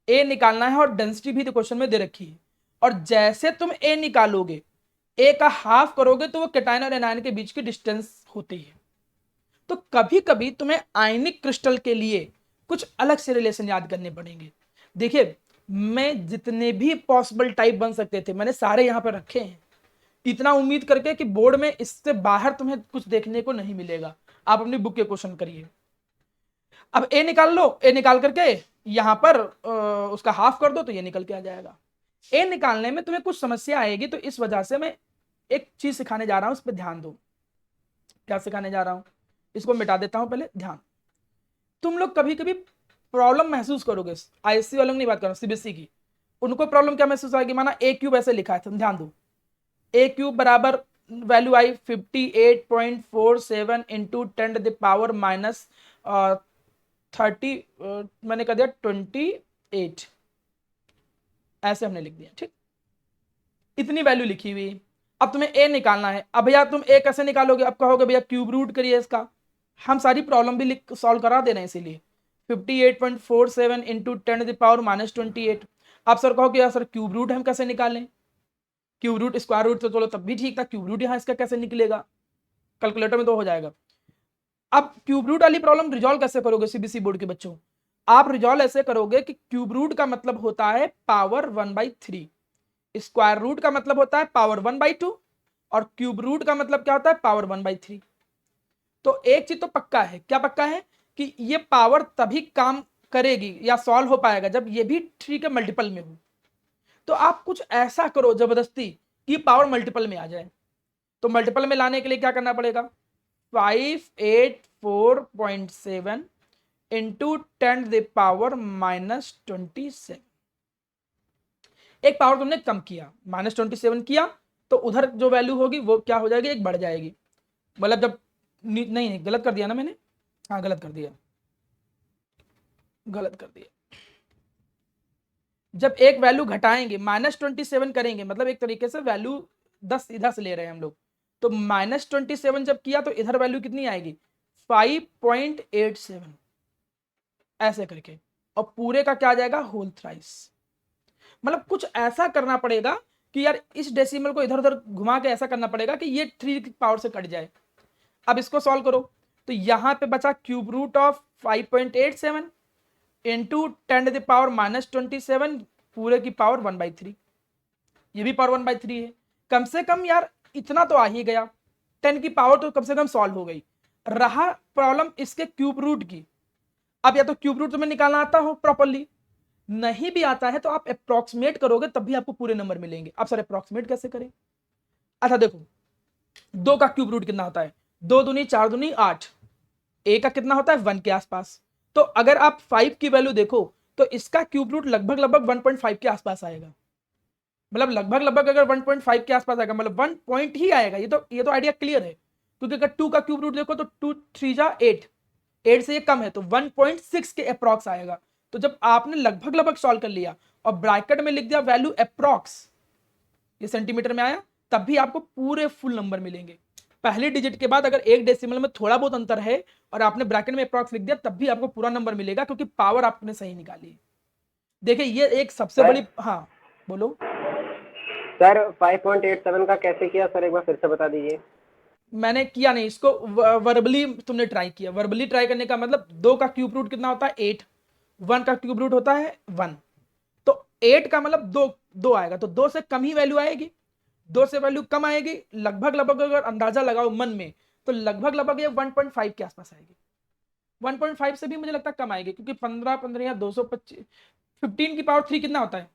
A निकालना है और डेंसिटी भी क्वेश्चन में दे रखी है। और जैसे तुम A निकालोगे, A का हाफ करोगे तो वो कैटायन और एनायन के बीच की डिस्टेंस होती है। तो कभी कभी तुम्हें आयनिक क्रिस्टल के लिए कुछ अलग से रिलेशन याद करने पड़ेंगे। देखिए, मैं जितने भी पॉसिबल टाइप बन सकते थे मैंने सारे यहां पर रखे हैं, इतना उम्मीद करके कि बोर्ड में इससे बाहर तुम्हें कुछ देखने को नहीं मिलेगा। आप अपनी बुक के क्वेश्चन करिए। अब A निकाल लो, A निकाल करके यहां पर उसका हाफ कर दो तो ये निकल के आ जाएगा। A निकालने में तुम्हें कुछ समस्या आएगी, तो इस वजह से मैं एक चीज सिखाने जा रहा हूं, इस पर ध्यान दो। क्या सिखाने जा रहा हूं, इसको मिटा देता हूं पहले, ध्यान। तुम लोग कभी कभी प्रॉब्लम महसूस करोगे, ISC वालों की नहीं बात कर रहा हूं, CBSE की। उनको प्रॉब्लम क्या महसूस आएगी, माना A क्यूब ऐसे लिखा है, तुम ध्यान दो, A क्यूब बराबर वैल्यू आई 58.47 into 10 to the power minus 30, मैंने कह दिया 28, ऐसे हमने लिख दिया, ठीक। इतनी वैल्यू लिखी हुई। अब तुम्हें A निकालना है। अब भैया तुम A कैसे निकालोगे, अब कहोगे भैया क्यूब रूट करिए इसका। हम सारी प्रॉब्लम भी सॉल्व करा दे रहे हैं, इसीलिए 58.47 into 10 to the power minus 28। आप सर कहोगे यार सर क्यूब रूट हम कैसे निकालें, क्यूब रूट स्क्वायर रूट तो चलो तब भी ठीक था, क्यूब रूट यहाँ इसका कैसे निकलेगा, कैलकुलेटर में तो हो जाएगा। अब क्यूब रूट वाली प्रॉब्लम रिजॉल्व कैसे करोगे CBSE बोर्ड के बच्चों, आप रिजॉल्व ऐसे करोगे कि क्यूब रूट का मतलब होता है पावर 1/3, स्क्वायर रूट का मतलब होता है पावर 1/2, और क्यूब रूट का मतलब क्या होता है पावर 1/3। तो एक चीज तो पक्का है, क्या पक्का है कि ये पावर तभी काम करेगी या सॉल्व हो पाएगा जब ये भी 3 के मल्टीपल में हो। तो आप कुछ ऐसा करो जबरदस्ती कि पावर मल्टीपल में आ जाए। तो मल्टीपल में लाने के लिए क्या करना पड़ेगा, 584.7 into 10 to the power minus 27। एक पावर तुमने कम किया, -27 किया, तो उधर जो वैल्यू होगी वो क्या हो जाएगी, एक बढ़ जाएगी। मतलब जब नहीं गलत कर दिया ना मैंने, हाँ गलत कर दिया। जब एक वैल्यू घटाएंगे -27 करेंगे, मतलब एक तरीके से वैल्यू 10 इधर से ले रहे हैं हम लोग, तो -27 जब किया तो इधर वैल्यू कितनी आएगी 5.87 ऐसे करके, और पूरे का क्या आ जाएगा होल थ्राइस। मतलब कुछ ऐसा करना पड़ेगा कि यार इस डेसिमल को इधर उधर घुमा के ऐसा करना पड़ेगा कि ये 3 की पावर से कट जाए। अब इसको सॉल्व करो, तो यहां पे बचा cube root of 5.87 into 10 to the power minus 27 पूरे की पावर 1/3, ये भी पावर 1/3 है। कम से कम यार इतना तो आ ही गया, 10 की पावर तो कम से कम सॉल्व हो गई। रहा प्रॉब्लम इसके क्यूब रूट की। अब या तो क्यूब रूट तुम्हें निकालना आता हो प्रॉपरली, नहीं भी आता है तो आप अप्रोक्सीमेट करोगे तब भी आपको पूरे नंबर मिलेंगे। अब सर अप्रोक्सीमेट कैसे करें? अच्छा देखो, 2 का क्यूब रूट कितना होता है? 2 दूनी 4 दूनी 8। ए का कितना होता है? 1 के आसपास। तो अगर आप 5 की वैल्यू देखो तो इसका क्यूब रूट लगभग लगभग 1.5 के आसपास आएगा। मतलब लगभग लगभग अगर 1.5 के आसपास आएगा मतलब 1 पॉइंट ही आएगा। ये तो आइडिया क्लियर है, क्योंकि अगर 2 का क्यूब रूट देखो तो 2 3 जा 8, 8 से ये कम है तो 1.6 के अप्रॉक्स आएगा। तो जब आपने लगभग लगभग सॉल्व कर लिया और ब्रैकेट में लिख दिया वैल्यू अप्रॉक्स, ये सेंटीमीटर में आया, तब भी आपको पूरे फुल नंबर मिलेंगे। पहले डिजिट के बाद अगर एक डेसिमल में थोड़ा बहुत अंतर है और आपने ब्रैकेट में अप्रॉक्स लिख दिया तब भी आपको पूरा नंबर मिलेगा, क्योंकि पावर आपने सही निकाली है। देखिए ये एक सबसे बड़ी, हाँ बोलो सर 5.87 का कैसे किया सर, एक बार फिर से बता दीजिए। मैंने किया नहीं इसको, वर्बली तुमने ट्राई किया। वर्बली ट्राई करने का मतलब 2 का क्यूब रूट कितना होता है? 8। 1 का क्यूब रूट होता है 1। तो 8 का मतलब 2 आएगा, तो 2 से कम ही वैल्यू आएगी। 2 से वैल्यू कम आएगी, लगभग लगभग अगर अंदाजा लगाओ मन में तो लगभग लगभग ये 1.5 के आसपास आएगी। 1.5 से भी मुझे लगता है कम आएगी, क्योंकि 15 15 या 225, 15 की पावर 3 कितना होता है?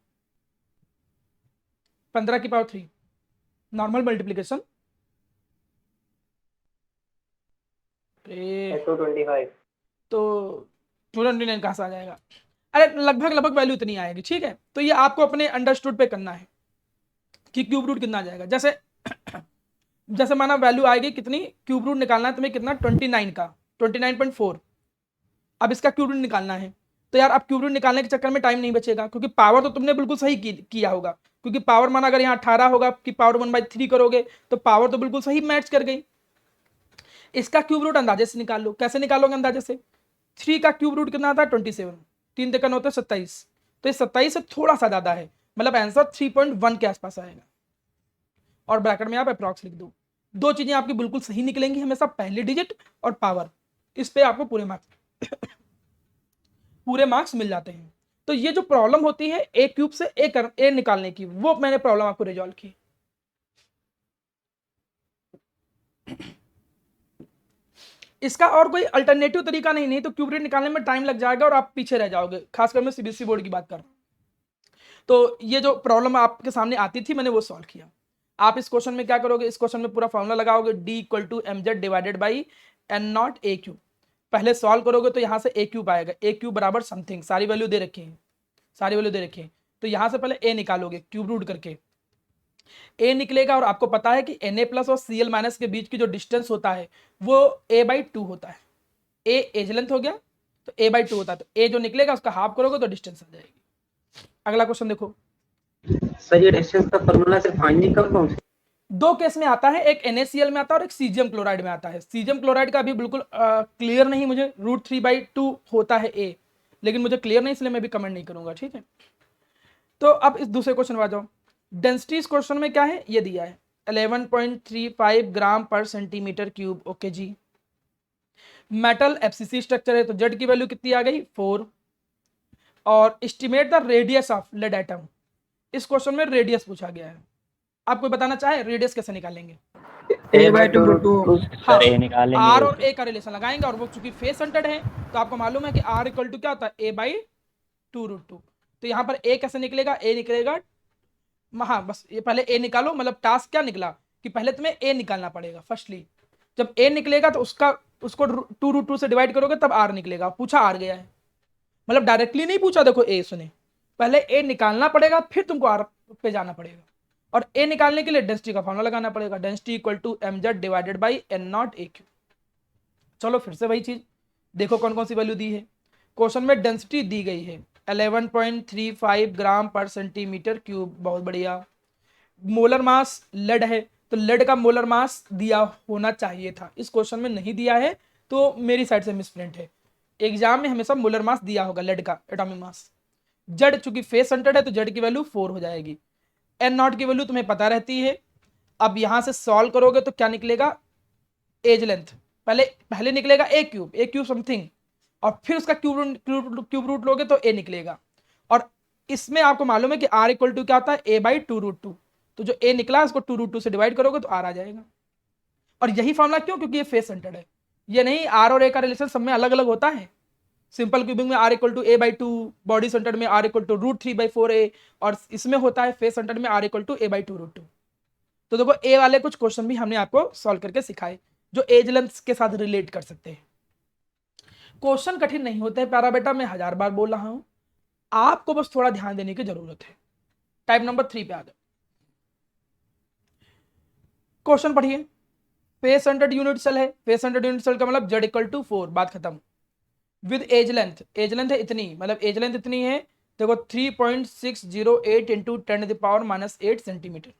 15 की पावर 3 नॉर्मल मल्टीप्लीकेशन 225। तो 229 कहां से आ जाएगा? अरे लगभग लगभग वैल्यू इतनी आएगी। ठीक है, तो ये आपको अपने अंडरस्टूड पे करना है कि क्यूब रूट कितना आ जाएगा। जैसे जैसे माना वैल्यू आएगी कितनी, क्यूब रूट निकालना है तुम्हें कितना? 29 का 29.4। अब इसका क्यूब रूट निकालना है तो यार अब क्यूब रूट निकालने के चक्कर में टाइम नहीं बचेगा, क्योंकि पावर तो तुमने बिल्कुल सही किया होगा। क्योंकि पावर माना अगर यहाँ 18 होगा कि पावर 1/3 करोगे तो पावर तो बिल्कुल सही मैच कर गई। इसका क्यूब रूट अंदाजे से निकाल लो। कैसे निकालोगे अंदाजे से? 3 का क्यूब रूट कितना आता है? 27। 3 तिकन होते 27, तो ये 27 से थोड़ा सा ज्यादा है, मतलब आंसर 3.1 के आसपास आएगा। और ब्रैकेट में आप अप्रॉक्स लिख दो। 2 चीजें आपकी बिल्कुल सही निकलेंगी हमेशा, पहले डिजिट और पावर। इस पे आपको पूरे मार्क्स मिल जाते हैं। तो ये जो प्रॉब्लम होती है ए क्यूब से ए निकालने की, वो मैंने प्रॉब्लम आपको रिजॉल्व की। इसका और कोई अल्टरनेटिव तरीका नहीं तो क्यूब रूट निकालने में टाइम लग जाएगा और आप पीछे रह जाओगे। खासकर मैं सीबीएसई बोर्ड की बात कर रहा हूं। तो ये जो प्रॉब्लम आपके सामने आती थी मैंने वो सॉल्व किया। आप इस क्वेश्चन में क्या करोगे? इस क्वेश्चन में पूरा फॉर्मूला लगाओगे, D = mz divided by n0 a cube. पहले सॉल्व करोगे तो यहां से a क्यूब आएगा। a क्यूब बराबर समथिंग, सारी वैल्यू दे रखी है, सारी वैल्यू दे रखी है। तो यहां से पहले a निकालोगे क्यूब रूट करके, a निकलेगा। और आपको पता है कि Na+ और Cl- के बीच की जो डिस्टेंस होता है वो a/2 होता है। a एज लेंथ हो गया तो a/2 होता है, तो a जो निकलेगा उसका हाफ करोगे तो डिस्टेंस आ जाएगी। अगला क्वेश्चन देखो। सर ये डिस्टेंस का फॉर्मूला सिर्फ फाइंडिंग कब कौन से? 2 केस में आता है, एक NaCl में आता है और एक सीजियम क्लोराइड में आता है। सीजियम क्लोराइड का अभी बिल्कुल क्लियर नहीं मुझे, √3/2 होता है a, लेकिन मुझे क्लियर नहीं इसलिए मैं भी कमेंट नहीं करूंगा। ठीक है, तो अब इस दूसरे क्वेश्चन में आ जाओ। डेंसिटी इस क्वेश्चन में क्या है ये दिया है, 11.35 ग्राम पर सेंटीमीटर क्यूब। ओके जी। मेटल FCC स्ट्रक्चर है तो जेड की वैल्यू कितनी आ गई? 4। और estimate the radius of lead atom, इस क्वेश्चन में रेडियस पूछा गया है। आप कोई बताना चाहे रेडियस कैसे निकालेंगे? a/2 हाँ, सर ए निकाल लेंगे आर तो और ए का रिलेशन लगाएंगे, और वो चूंकि फेस सेंटर्ड है तो आपको मालूम है कि आर इक्वल टू क्या होता है? a/2√2। तो यहाँ पर ए कैसे निकलेगा? ए निकलेगा, हाँ बस ये पहले ए निकालो। मतलब टास्क क्या निकला कि पहले तुम्हें ए निकालना पड़ेगा फर्स्टली। जब ए निकलेगा तो उसको 2√2 से डिवाइड करोगे तब आर निकलेगा। पूछा आर गया है, मतलब डायरेक्टली नहीं पूछा। देखो ए सुने, पहले ए निकालना पड़ेगा फिर तुमको आर पे जाना पड़ेगा। और ए निकालने के लिए डेंसिटी का फॉर्मूला लगाना पड़ेगा, density = mz divided by n0 a cube. चलो फिर से वही चीज देखो कौन कौन सी वैल्यू दी है। क्वेश्चन में डेंसिटी दी गई है 11.35 ग्राम पर सेंटीमीटर क्यूब, बहुत बढ़िया। मोलर मास लेड है तो लेड का मोलर मास दिया होना चाहिए था, इस क्वेश्चन में नहीं दिया है तो मेरी साइड से मिसप्रिंट है। एग्जाम में हमेशा मोलर मास दिया होगा लेड का, एटॉमिक मास। जेड चूंकि फेस सेंटर्ड है तो जेड की वैल्यू 4 हो जाएगी। n0 की वैल्यू तुम्हें पता रहती है। अब यहां से सॉल्व करोगे तो क्या निकलेगा? एज लेंथ पहले निकलेगा a क्यूब समथिंग, और फिर उसका क्यूब रूट लोगे तो a निकलेगा। और इसमें आपको मालूम है कि r इक्वल टू क्या होता है? a/2√2। तो जो a निकला उसको 2√2 से डिवाइड करोगे तो r आ जाएगा। और यही फॉर्मूला क्यों? क्योंकि ये फेस सेंटर्ड है। ये नहीं r और a का रिलेशन सब में अलग अलग होता है। सिंपल क्यूबिक में r equal to a by 2, body centred में r इक्वल टू √3/4a, और इसमें होता है फेस सेंटर्ड में r equal to a by 2√2। तो देखो ए वाले कुछ क्वेश्चन भी हमने आपको सॉल्व करके सिखाए जो एज लेंथ के साथ रिलेट कर सकते हैं। क्वेश्चन कठिन नहीं होते हैं प्यारा बेटा, मैं 1000 बार बोल रहा हूं, आपको बस थोड़ा ध्यान देने की जरूरत है। टाइप नंबर 3 पे आ जाओ। क्वेश्चन पढ़िए। फेस सेंटर्ड यूनिट सेल है, फेस सेंटर्ड यूनिट सेल का मतलब z इक्वल टू 4, बात खत्म। With edge length, edge length है इतनी, मतलब एज लेंथ इतनी है, देखो 3.608 इंटू 10⁻⁻8 सेंटीमीटर।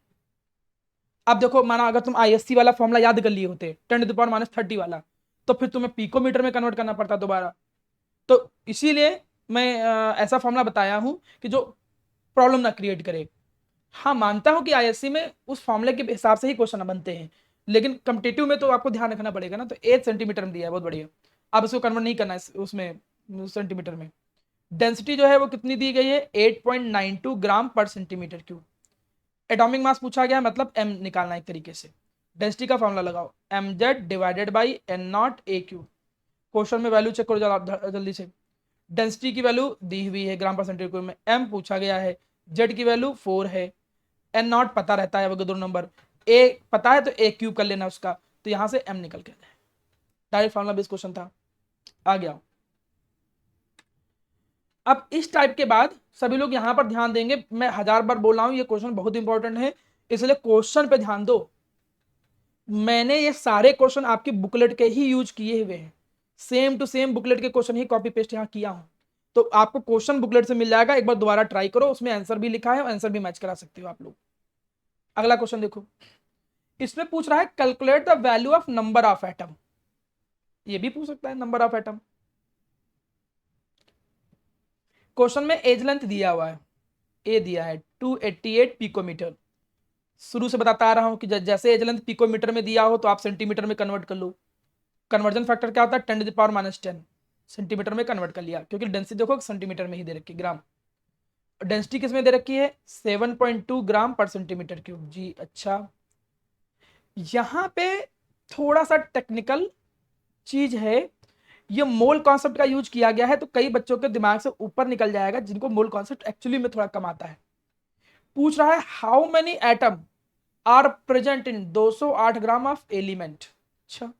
अब देखो माना अगर तुम आईएससी वाला फॉर्मूला याद कर लिए होते 10⁻30 वाला, तो फिर तुम्हें पिकोमीटर में कन्वर्ट करना पड़ता दोबारा। तो इसीलिए मैं ऐसा फॉर्मूला बताया हूं कि जो प्रॉब्लम ना क्रिएट करे। हाँ मानता हूं कि आईएससी में उस फॉर्मूले के हिसाब से ही क्वेश्चन बनते हैं, लेकिन कम्पिटिटिव में तो आपको ध्यान रखना पड़ेगा ना। तो 8 सेंटीमीटर में दिया है, बहुत बढ़िया। अब इसको कन्वर्ट नहीं करना है उसमें सेंटीमीटर में। डेंसिटी जो है वो कितनी दी गई है, 8.92 ग्राम पर सेंटीमीटर क्यूब। एटॉमिक मास पूछा गया है, मतलब m निकालना एक तरीके से। डेंसिटी का फॉर्मूला लगाओ, mz divided by n0 a cube. Question में वैल्यू चेक करो जल्दी से। डेंसिटी की वैल्यू दी हुई है ग्राम पर सेंटीमीटर क्यूब में, m पूछा गया है, z की वैल्यू 4 है, n0 पता रहता है अवोगाद्रो नंबर, a पता है तो a क्यूब कर लेना उसका, तो यहां से m निकल के जाए। डायरेक्ट फॉर्मूला बेस्ड क्वेश्चन था, आ गया। अब इस टाइप के बाद सभी लोग यहां पर ध्यान देंगे, मैं 1000 बार बोल रहा हूं ये क्वेश्चन बहुत इंपॉर्टेंट है, इसलिए क्वेश्चन पे ध्यान दो। मैंने ये सारे क्वेश्चन आपकी बुकलेट के ही यूज किए हुए हैं, सेम टू सेम बुकलेट के क्वेश्चन ही कॉपी पेस्ट यहां किया हूं। तो आपको क्वेश्चन बुकलेट से मिल जाएगा, एक बार दोबारा ट्राई करो, उसमें आंसर भी लिखा है और आंसर भी मैच करा सकते हो आप लोग। अगला क्वेश्चन देखो, इसमें पूछ रहा है calculate the value of number of atom. ये भी पूछ सकता है नंबर ऑफ एटम। क्वेश्चन में एज लेंथ दिया हुआ है, ए दिया है 288 पिकोमीटर। शुरू से बताता आ रहा हूं कि जैसे एज लेंथ पिकोमीटर में दिया हो तो आप सेंटीमीटर में कन्वर्ट कर लो। कन्वर्जन फैक्टर क्या होता है, 10⁻⁻10। सेंटीमीटर में कन्वर्ट कर लिया, क्योंकि डेंसिटी देखो सेंटीमीटर में ही दे रखी, ग्राम। डेंसिटी किस में दे रखी है, 7.2 ग्राम पर सेंटीमीटर क्यूब। जी अच्छा, यहां पे थोड़ा सा टेक्निकल चीज है, ये मोल कॉन्सेप्ट का यूज किया गया है, तो कई बच्चों के दिमाग से ऊपर निकल जाएगा जिनको मोल कॉन्सेप्ट एक्चुअली में थोड़ा कम आता है। पूछ रहा है how many atom are present in 208 gram of element. अच्छा,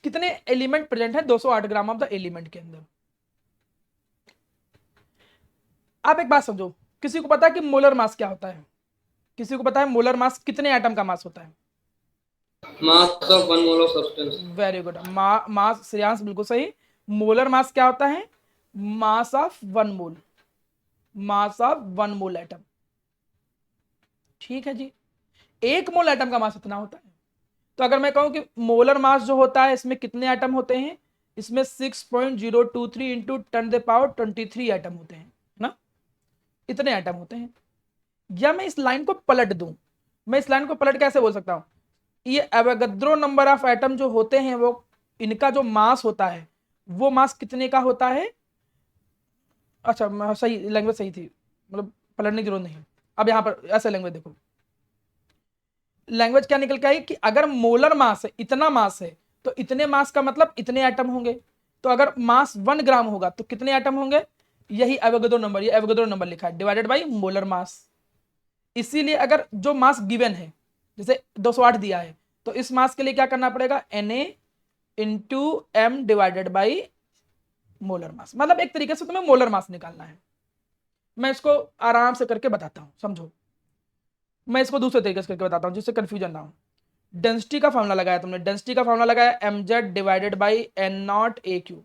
कितने एलिमेंट प्रेजेंट है 208 ग्राम ऑफ द एलिमेंट के अंदर। आप एक बात समझो, किसी को पता है कि मोलर मास क्या होता है? किसी को पता है मोलर मास कितने एटम का मास होता है? Mass of one mole of substance. Very good, mass, Shreyansh बिल्कुल सही। मोलर मास क्या होता है, mass of one mole, mass of one mole atom. ठीक है जी, एक मोल एटम का मास इतना होता है। तो अगर मैं कहूं कि मोलर मास जो होता है इसमें कितने एटम होते हैं, इसमें 6.023 इंटू 10⁻23 एटम होते हैं ना, इतने एटम होते हैं। या मैं इस लाइन को पलट दूं, मैं इस लाइन को पलट कैसे बोल सकता हूं, ये एवोगाद्रो नंबर ऑफ एटम जो होते हैं वो, इनका जो मास होता है वो मास कितने का होता है। अच्छा सही, लैंग्वेज सही थी, मतलब पलटने की जरूरत नहीं। अब यहां पर ऐसे लैंग्वेज देखो, लैंग्वेज क्या निकल के आई कि अगर मोलर मास है, इतना मास है, तो इतने मास का मतलब इतने एटम होंगे। तो अगर मास 1 ग्राम होगा तो कितने एटम होंगे, यही एवोगाद्रो नंबर, ये एवोगाद्रो नंबर लिखा है डिवाइडेड बाई मोलर मास। इसीलिए अगर जो मास गिवन है, जैसे 208 दिया है, तो इस मास के लिए क्या करना पड़ेगा, Na into m divided by molar mass. मतलब एक तरीके से तुम्हें मोलर मास निकालना है। मैं इसको आराम से करके बताता हूं, समझो। मैं इसको दूसरे तरीके से करके बताता हूं जिससे कंफ्यूजन ना हो। डेंसिटी का फॉर्मूला लगाया तुमने, डेंसिटी का फॉर्मूला लगाया mz divided by n0 a cube.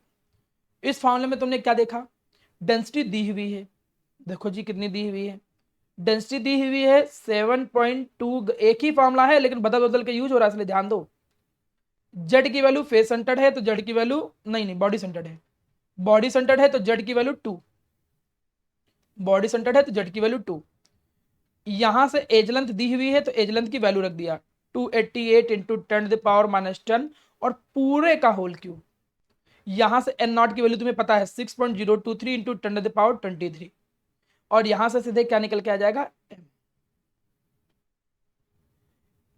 इस फॉर्मूले में तुमने क्या देखा, डेंसिटी दी हुई है, देखो जी कितनी दी हुई है, डेंसिटी दी हुई है 7.2। एक ही फॉर्मूला है लेकिन बदल बदल के यूज हो रहा है, इसलिए ध्यान दो। जेड की वैल्यू फेस सेंटर्ड है तो जेड की वैल्यू नहीं बॉडी सेंटर्ड है, बॉडी सेंटर्ड है तो जेड की वैल्यू 2, बॉडी सेंटर्ड है तो जेड की वैल्यू 2। यहां से एज लेंथ दी हुई है तो एज लेंथ की वैल्यू रख दिया 288 इंटू 10⁻⁻10 और पूरे का होल क्यूब। यहां से n0 की वैल्यू तुम्हें पता है 6.023 इंटू 10⁻23, और यहां से सीधे क्या निकल के आ जाएगा,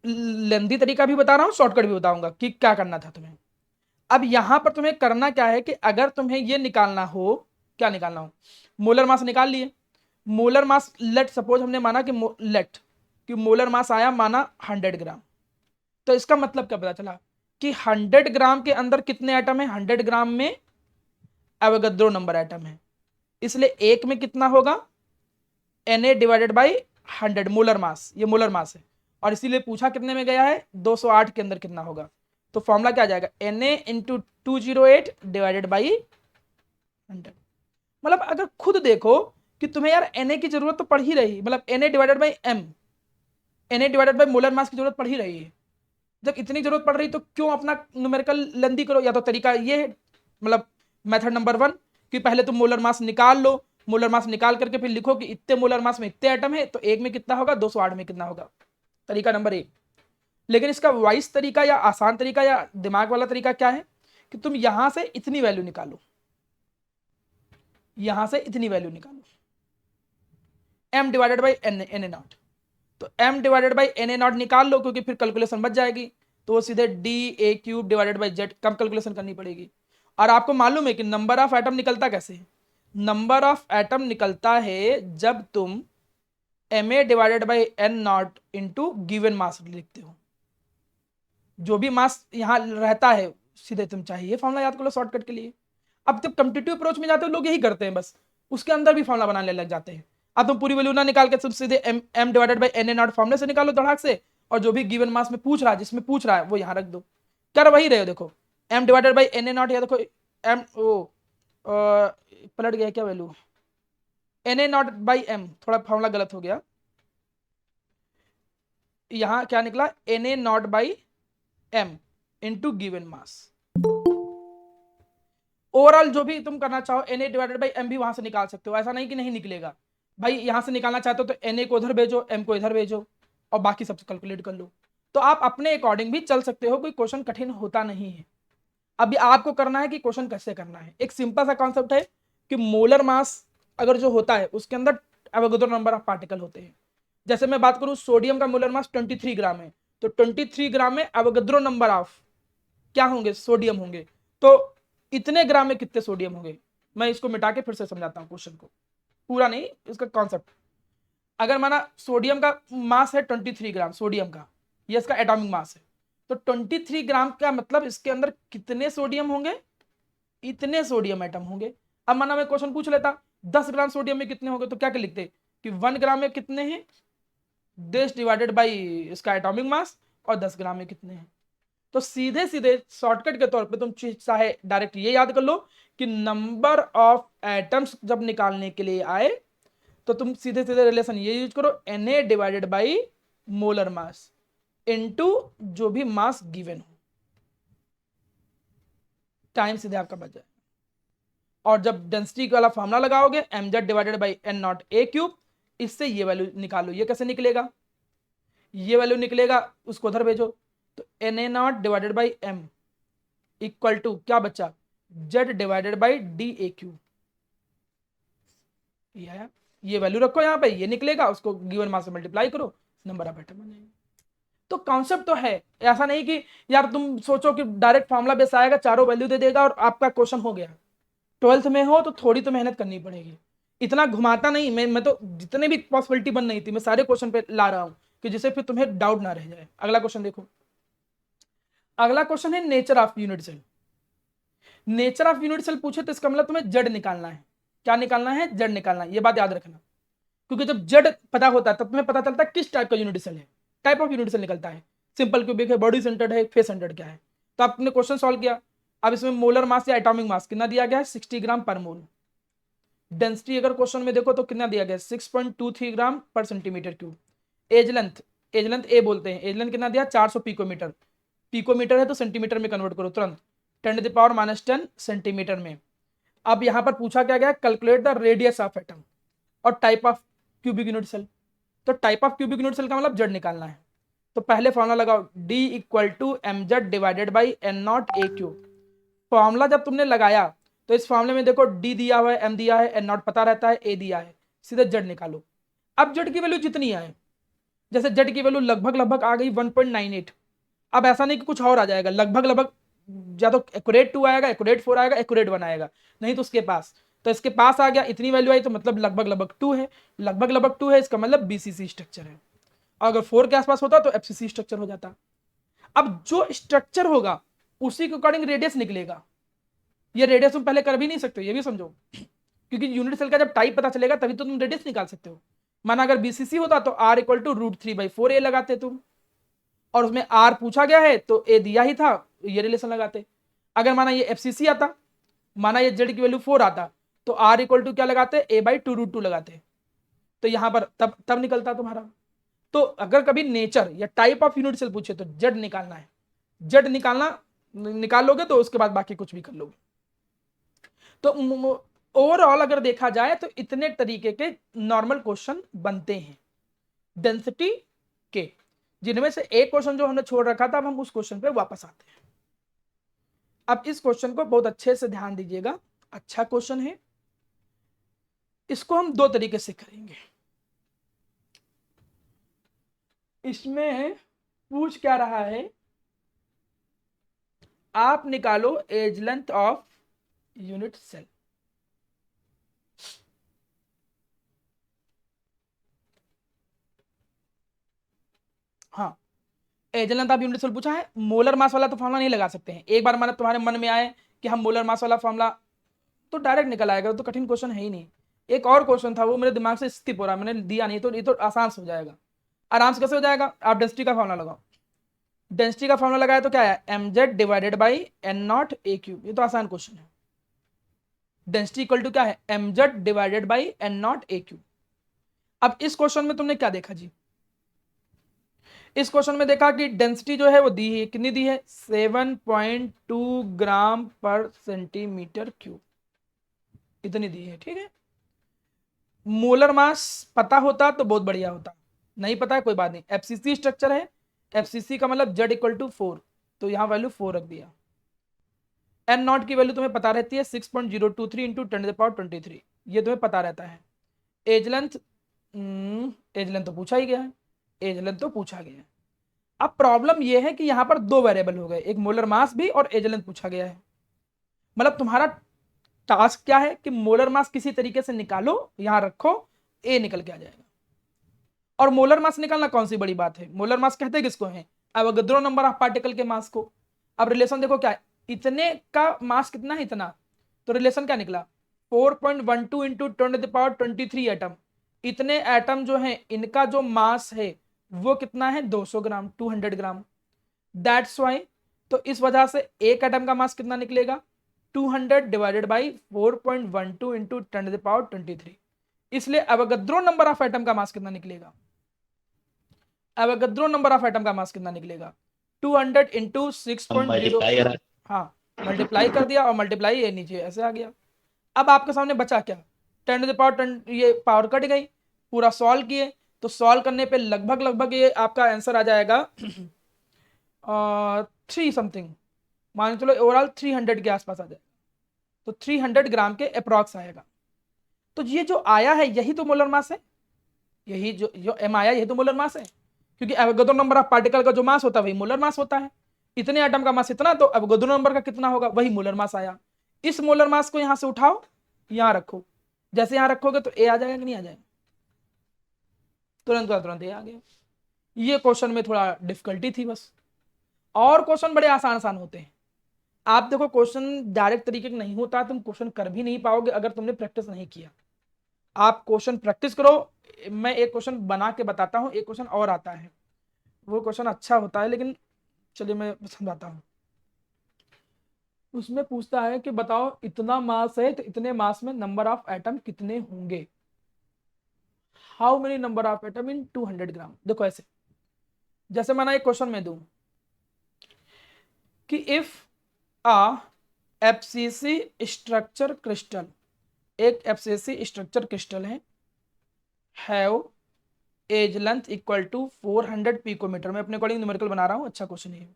लेंदी तरीका भी बता रहा हूं, शॉर्टकट भी बताऊंगा कि क्या करना था तुम्हें। अब यहां पर तुम्हें करना क्या है कि अगर तुम्हें ये निकालना हो, क्या निकालना हो, मोलर मास निकाल लिए। मोलर मास लेट सपोज हमने माना कि लेट कि मोलर मास आया माना 100 ग्राम, तो इसका मतलब क्या पता चला कि 100 ग्राम के अंदर कितने एटम है, 100 ग्राम में एवोगाद्रो नंबर एटम है, इसलिए एक में कितना होगा Na divided by 100 molar mass, ये मोलर मास है, और इसीलिए पूछा कितने में गया है 208 के अंदर कितना होगा, तो फॉर्मूला क्या आ जाएगा Na इंटू 208 डिवाइडेड बाई 100। मतलब अगर खुद देखो कि तुम्हें यार Na की जरूरत तो पड़ ही रही, मतलब Na divided by m, Na divided by molar mass की जरूरत पड़ ही रही है, जब इतनी जरूरत पड़ रही तो क्यों अपना न्यूमेरिकल लेंदी करो। या तो तरीका ये है, मतलब मेथड नंबर 1 कि पहले तुम मोलर मास निकाल लो, मोलर मास निकाल करके फिर लिखो कि इतने मोलर मास में इतने एटम है, तो एक में कितना होगा 208 में कितना होगा, तरीका नंबर 1। लेकिन इसका वाइस तरीका या आसान तरीका या दिमाग वाला तरीका क्या है कि तुम यहां से इतनी वैल्यू निकालो, यहां से इतनी वैल्यू निकालो, m divided by Na not, तो m divided by Na not निकाल लो, क्योंकि फिर कैलकुलेशन बच जाएगी, तो वो सीधे d a cube divided by z, come calculation करनी पड़ेगी। और आपको मालूम है कि नंबर ऑफ एटम निकलता कैसे है, नंबर ऑफ एटम निकलता है जब तुम Ma divided by n not into given mass लिखते हो, जो भी मास यहाँ रहता है सीधे तुम चाहिए फॉर्मूला याद कर लो शॉर्टकट के लिए। अब जब कम्पिटिटिव अप्रोच में जाते हो लोग यही करते हैं, बस उसके अंदर भी फॉर्मूला बनाने लग जाते हैं। अब तुम पूरी वैल्यू ना निकाल के तुम सीधे m divided by Na not फॉर्मूले से निकालो धड़ाक से, और जो भी गिवन मास में पूछ रहा है, जिसमें पूछ रहा है वो यहाँ रख दो, कर वही रहे हो। देखो m divided by Na not, या देखो m ओ पलट गया क्या value, Na not by m, थोड़ा फॉर्मूला गलत हो गया, यहाँ क्या निकला Na not by m into given mass. Overall जो भी तुम करना चाहो Na डिवाइडेड बाई m भी वहां से निकाल सकते हो, ऐसा नहीं कि नहीं निकलेगा भाई, यहां से निकालना चाहते हो तो Na को उधर भेजो, m को इधर भेजो, और बाकी सब कैलकुलेट कर लो। तो आप अपने अकॉर्डिंग भी चल सकते हो, कोई क्वेश्चन कठिन होता नहीं है। अभी आपको करना है कि क्वेश्चन कैसे करना है। एक सिंपल सा कॉन्सेप्ट है कि मोलर मास अगर जो होता है उसके अंदर एवोगाद्रो नंबर ऑफ पार्टिकल होते हैं। जैसे मैं बात करूं सोडियम का मोलर मास 23 ग्राम है, तो 23 ग्राम में एवोगाद्रो नंबर ऑफ क्या होंगे, सोडियम होंगे, तो इतने ग्राम में कितने सोडियम होंगे। मैं इसको मिटा के फिर से समझाता हूँ क्वेश्चन को, पूरा नहीं, इसका कॉन्सेप्ट। अगर माना सोडियम का मास है 23 ग्राम, सोडियम का ये इसका एटॉमिक मास है, तो 23 ग्राम का मतलब इसके अंदर कितने सोडियम होंगे, इतने सोडियम एटम होंगे। अब माना मैं क्वेश्चन पूछ लेता 10 ग्राम सोडियम में कितने होंगे, तो क्या क्या लिखते कि 1 ग्राम में कितने हैं, देश डिवाइडेड बाई इसका एटॉमिक मास, और 10 ग्राम में कितने हैं। तो सीधे सीधे शॉर्टकट के तौर पे तुम चाहे डायरेक्ट ये याद कर लो कि नंबर ऑफ एटम्स जब निकालने के लिए आए तो तुम सीधे सीधे रिलेशन ये यूज करो, Na divided by molar mass into जो भी मास गिवन हो, टाइम सीधे आपका बच जाए। और जब डेंसिटी वाला फॉर्मूला लगाओगे mz divided by n naught a cube, इससे ये वैल्यू निकालो। ये कैसे निकलेगा, ये वैल्यू निकलेगा, उसको उधर भेजो, तो Na naught divided by m equal to क्या बच्चा z divided by D A cube. ये वैल्यू रखो यहाँ पे, ये निकलेगा, उसको गिवन मास से मल्टीप्लाई करो, नंबर ऑफ एटम बनेगा। तो कॉन्सेप्ट तो है, ऐसा नहीं कि यार तुम सोचो कि डायरेक्ट फॉर्मूला बेस आएगा, चारों वैल्यू दे देगा और आपका क्वेश्चन हो गया। 12th में हो तो थोड़ी तो मेहनत करनी पड़ेगी, इतना घुमाता नहीं। मैं तो जितने भी पॉसिबिलिटी बन नहीं थी मैं सारे क्वेश्चन पे ला रहा हूं कि जिससे फिर तुम्हें डाउट ना रह जाए। अगला क्वेश्चन देखो, अगला क्वेश्चन है nature of unit cell. Nature of unit cell पूछे तो इसका मतलब तुम्हें जेड निकालना है। क्या निकालना है, जेड निकालना है, ये बात याद रखना, क्योंकि जब जेड पता होता है तब तुम्हें पता चलता है किस टाइप का यूनिट सेल है, टाइप ऑफ यूनिट सेल निकलता है। सिंपल क्यूबिक है, बॉडी सेंटर्ड है, फेस सेंटर्ड क्या है। तो आपने क्वेश्चन सॉल्व किया, अब इसमें मोलर मास या एटॉमिक मास कितना दिया गया है 60 ग्राम पर मोल। डेंसिटी अगर क्वेश्चन में देखो तो कितना दिया गया है 6.23 ग्राम पर सेंटीमीटर क्यूब। एज लेंथ ए बोलते हैं, एज लेंथ कितना दिया 400 पिकोमीटर, पिकोमीटर है तो सेंटीमीटर में कन्वर्ट करो तुरंत, 10⁻⁻10 सेंटीमीटर में। अब यहां पर पूछा क्या गया, calculate the radius of atom और type of cubic unit cell. तो type of cubic unit cell का मतलब जेड निकालना है। तो पहले फॉर्मूला लगाओ D equal to mz divided by n naught a cube. Formula जब तुमने लगाया तो इस फॉर्मूले में देखो D दिया हुआ है, m दिया है, n नॉट पता रहता है, a दिया है, सीधे z निकालो। अब z की वैल्यू जितनी आए, जैसे z की वैल्यू लगभग लगभग आ गई 1.98, अब ऐसा नहीं कि कुछ और आ जाएगा, लगभग लगभग या तो एक्यूरेट 2 आएगा, एक्यूरेट 4 आएगा, एक्यूरेट 1 आएगा, नहीं तो उसके पास। तो इसके पास आ गया, इतनी वैल्यू आई तो मतलब लगभग लगभग 2 है, लगभग लगभग 2 है, इसका मतलब बीसीसी स्ट्रक्चर है। अगर 4 के आसपास होता तो एफसीसी स्ट्रक्चर हो जाता। अब जो स्ट्रक्चर होगा उसी के अकॉर्डिंग रेडियस निकलेगा। ये रेडियस तुम पहले कर भी नहीं सकते, ये भी समझो, क्योंकि यूनिट सेल का जब टाइप पता चलेगा तभी तो तुम रेडियस निकाल सकते हो। माना अगर बीसीसी होता तो r इक्वल टू √3/4 a लगाते तुम, और उसमें r पूछा गया है तो a दिया ही था, ये रिलेशन लगाते। अगर माना ये एफसीसी आता, माना ये z की वैल्यू 4 आता, तो r इक्वल टू क्या लगाते, a/2√2 लगाते, तो यहां पर तब निकलता तुम्हारा। तो अगर कभी नेचर या टाइप ऑफ यूनिट सेल पूछे तो z निकालना है, z निकाल लोगे तो उसके बाद बाकी कुछ भी कर लोगे। तो ओवरऑल अगर देखा जाए तो इतने तरीके के नॉर्मल क्वेश्चन बनते हैं डेंसिटी के, जिनमें से एक क्वेश्चन जो हमने छोड़ रखा था, अब हम उस क्वेश्चन पे वापस आते हैं। अब इस क्वेश्चन को बहुत अच्छे से ध्यान दीजिएगा, अच्छा क्वेश्चन है। इसको हम दो तरीके से करेंगे। इसमें पूछ क्या रहा है, आप निकालो edge length of unit cell. हाँ, edge length of unit cell पूछा है। मोलर मास वाला तो फॉर्मूला नहीं लगा सकते हैं। एक बार माना तुम्हारे मन में आए कि हम मोलर मास वाला फॉर्मूला, तो डायरेक्ट निकल आएगा, तो कठिन क्वेश्चन है ही नहीं। एक और क्वेश्चन था वो मेरे दिमाग से स्किप हो रहा, मैंने दिया नहीं, तो ये तो आसान से हो जाएगा। आराम से कैसे हो जाएगा, आप डेंसिटी का फॉर्मूला लगाओ। डेंसिटी का फॉर्मूला लगाया तो क्या है, mz divided by n0 a³। ये तो आसान क्वेश्चन है। डेंसिटी इक्वल टू क्या है, mz divided by n0 a³। अब इस क्वेश्चन में तुमने क्या देखा जी, इस क्वेश्चन में देखा कि डेंसिटी जो है वो दी है, कितनी दी है, 7.2 ग्राम पर सेंटीमीटर क्यूब, इतनी दी है, ठीक है। मोलर मास पता होता तो बहुत बढ़िया होता, नहीं पता है कोई बात नहीं। एफसीसी स्ट्रक्चर है, एफसीसी का मतलब z इक्वल टू 4, तो यहां वैल्यू 4 रख दिया। n0 की वैल्यू तुम्हें पता रहती है 6.023 इंटू 10⁻23, ये तुम्हें पता रहता है। एज लेंथ, एज लेंथ तो पूछा ही गया है, एज लेंथ तो पूछा गया है। अब प्रॉब्लम यह है कि यहां पर दो वेरिएबल हो गए, एक मोलर मास भी और एज लेंथ पूछा गया है। मतलब तुम्हारा टास्क क्या है कि मोलर मास किसी तरीके से निकालो, यहां रखो, ए निकल के आ जाएगा। और मोलर मास निकालना कौन सी बड़ी बात है, मोलर मास कहते किसको है, अवोगाद्रो नंबर ऑफ पार्टिकल के मास को। अब रिलेशन देखो क्या है, इतने का मास कितना है, इतना, तो रिलेशन क्या निकला, 4.12 इंटू 10⁻23 एटम। इतने एटम जो है इनका जो मास है वो कितना है, 200 ग्राम, 200 ग्राम। दैट्स वाई, तो इस वजह से एक एटम का मास कितना निकलेगा, 200 डिवाइडेड बाई 4.12 इंटू 10⁻23। इसलिए अवोगाद्रो नंबर ऑफ एटम का मास कितना निकलेगा, अवोगाद्रो नंबर ऑफ एटम का मास कितना निकलेगा, 200 इंटू 6.0। हाँ, मल्टीप्लाई कर दिया और मल्टीप्लाई ये नीचे ऐसे आ गया। अब आपके सामने बचा क्या, 10⁻10, ये पावर कट गई, पूरा सॉल्व किए, तो सॉल्व करने पे लगभग लगभग ये आपका आंसर आ जाएगा 3 समथिंग, मान चलो ओवरऑल 300 के आसपास आ जाएगा, तो 300 ग्राम के अप्रॉक्स आएगा। तो ये जो आया है यही तो मोलर मास है, यही जो एम आया यही तो मोलर मास है, क्योंकि अवोगाद्रो नंबर ऑफ पार्टिकल का जो मास होता है वही मोलर मास होता है। इतने एटम का मास इतना, तो अवोगाद्रो नंबर का कितना होगा, वही मोलर मास आया। इस मोलर मास को यहां से उठाओ, यहां रखो, जैसे यहां रखोगे तो ए आ जाएगा कि नहीं आ जाएगा, तुरंत का तुरंत ए आ गया। ये क्वेश्चन में थोड़ा डिफिकल्टी थी बस, और क्वेश्चन बड़े आसान आसान होते हैं। आप देखो क्वेश्चन डायरेक्ट तरीके का नहीं होता, तुम क्वेश्चन कर भी नहीं पाओगे अगर तुमने प्रैक्टिस नहीं किया। आप क्वेश्चन प्रैक्टिस करो, मैं एक क्वेश्चन बना के बताता हूँ, एक क्वेश्चन और आता है, वो क्वेश्चन अच्छा होता है, लेकिन चलिए मैं समझाता हूँ। उसमें पूछता है कि बताओ इतना मास है तो इतने मास में नंबर ऑफ एटम कितने होंगे, how many number of atom in 200 gram. देखो ऐसे, जैसे माना एक क्वेश्चन में दूं कि if a FCC structure crystal, एक एफसीसी स्ट्रक्चर क्रिस्टल है, have edge length equal to 400 picometer, मैं अपने अकॉर्डिंग न्यूमेरिकल बना रहा हूं, अच्छा क्वेश्चन है।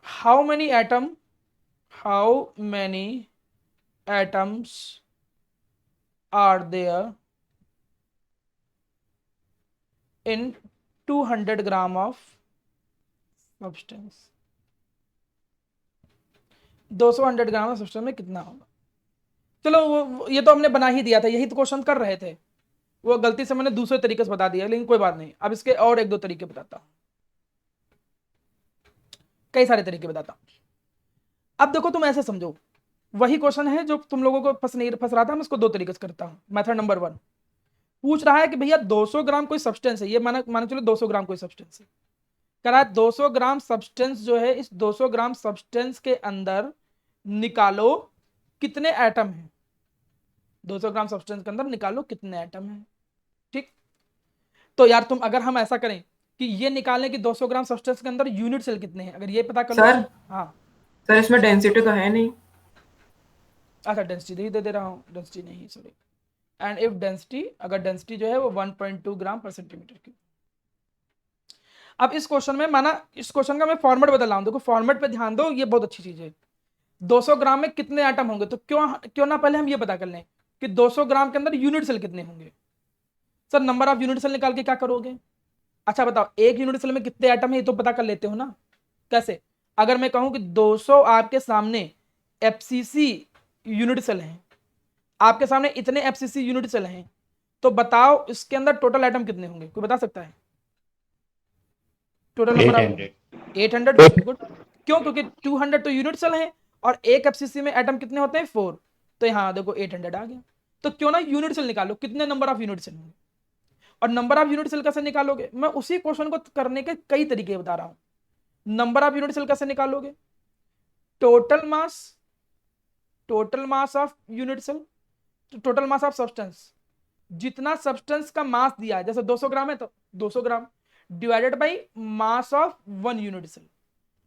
How many atoms are there in 200 gram of substance. 200 100 gram substance में कितना होगा। चलो ये तो हमने बना ही दिया था, यही तो क्वेश्चन कर रहे थे, वो गलती से मैंने दूसरे तरीके से बता दिया, लेकिन कोई बात नहीं। अब इसके और 1-2 तरीके बताता हूं, कई सारे तरीके बताता हूं। अब देखो तुम ऐसे समझो, वही क्वेश्चन है जो तुम लोगों को फंस रहा था, मैं इसको 2 तरीके से करता हूं। मेथड नंबर 1 पूछ रहा है कि भैया 200 ग्राम कोई सब्सटेंस है, ये माना चलो 200 ग्राम कोई सब्सटेंस है, कह रहा है 200 ग्राम सब्सटेंस जो है, इस 200 ग्राम सब्सटेंस के अंदर निकालो कितने एटम हैं। 200 ग्राम सब्सटेंस के अंदर निकालो कितने एटम हैं। ठीक, तो यार तुम अगर हम ऐसा करें कि ये निकालने की 200 ग्राम सब्सटेंस के अंदर यूनिट सेल कितने हैं, अगर ये पता कर लो। सर हाँ सर इसमें डेंसिटी तो है नहीं। अच्छा, डेंसिटी दे रहा हूँ, डेंसिटी नहीं, सॉरी। एंड इफ डेंसिटी, अगर डेंसिटी जो है वो 1.2 ग्राम पर सेंटीमीटर क्यूब। अब इस क्वेश्चन में माना, इस क्वेश्चन का मैं फॉर्मेट बदल रहा हूं, देखो फॉर्मेट पे ध्यान दो, ये बहुत अच्छी चीज है। 200 ग्राम में कितने एटम होंगे, तो क्यों ना पहले हम ये पता कर लें कि 200 ग्राम के अंदर यूनिट सेल कितने होंगे। Sir number of unit cell निकाल के क्या करोगे। अच्छा बताओ, एक यूनिट सेल में कितने एटम है ये तो पता कर लेते हो ना। कैसे, अगर मैं कहूं कि 200 आपके सामने एफसीसी यूनिट सेल हैं, आपके सामने इतने एफसीसी यूनिट सेल हैं, तो बताओ इसके अंदर टोटल एटम कितने होंगे, कोई बता सकता है। Total number 800। Very good. क्यों, क्योंकि 200 तो यूनिट सेल हैं और एक एफसीसी में एटम कितने होते हैं 4, तो यहां देखो 800 आ गया। तो क्यों ना यूनिट सेल निकालो, कितने नंबर ऑफ यूनिट सेल होंगे, और नंबर ऑफ यूनिट सेल कैसे निकालोगे, मैं उसी क्वेश्चन को करने के कई तरीके बता रहा हूं। नंबर ऑफ यूनिट सेल कैसे निकालोगे, total mass of unit cell, total mass of substance, जितना सब्सटेंस का मास दिया है, जैसे 200 ग्राम है तो 200 gram divided by mass of 1 unit cell.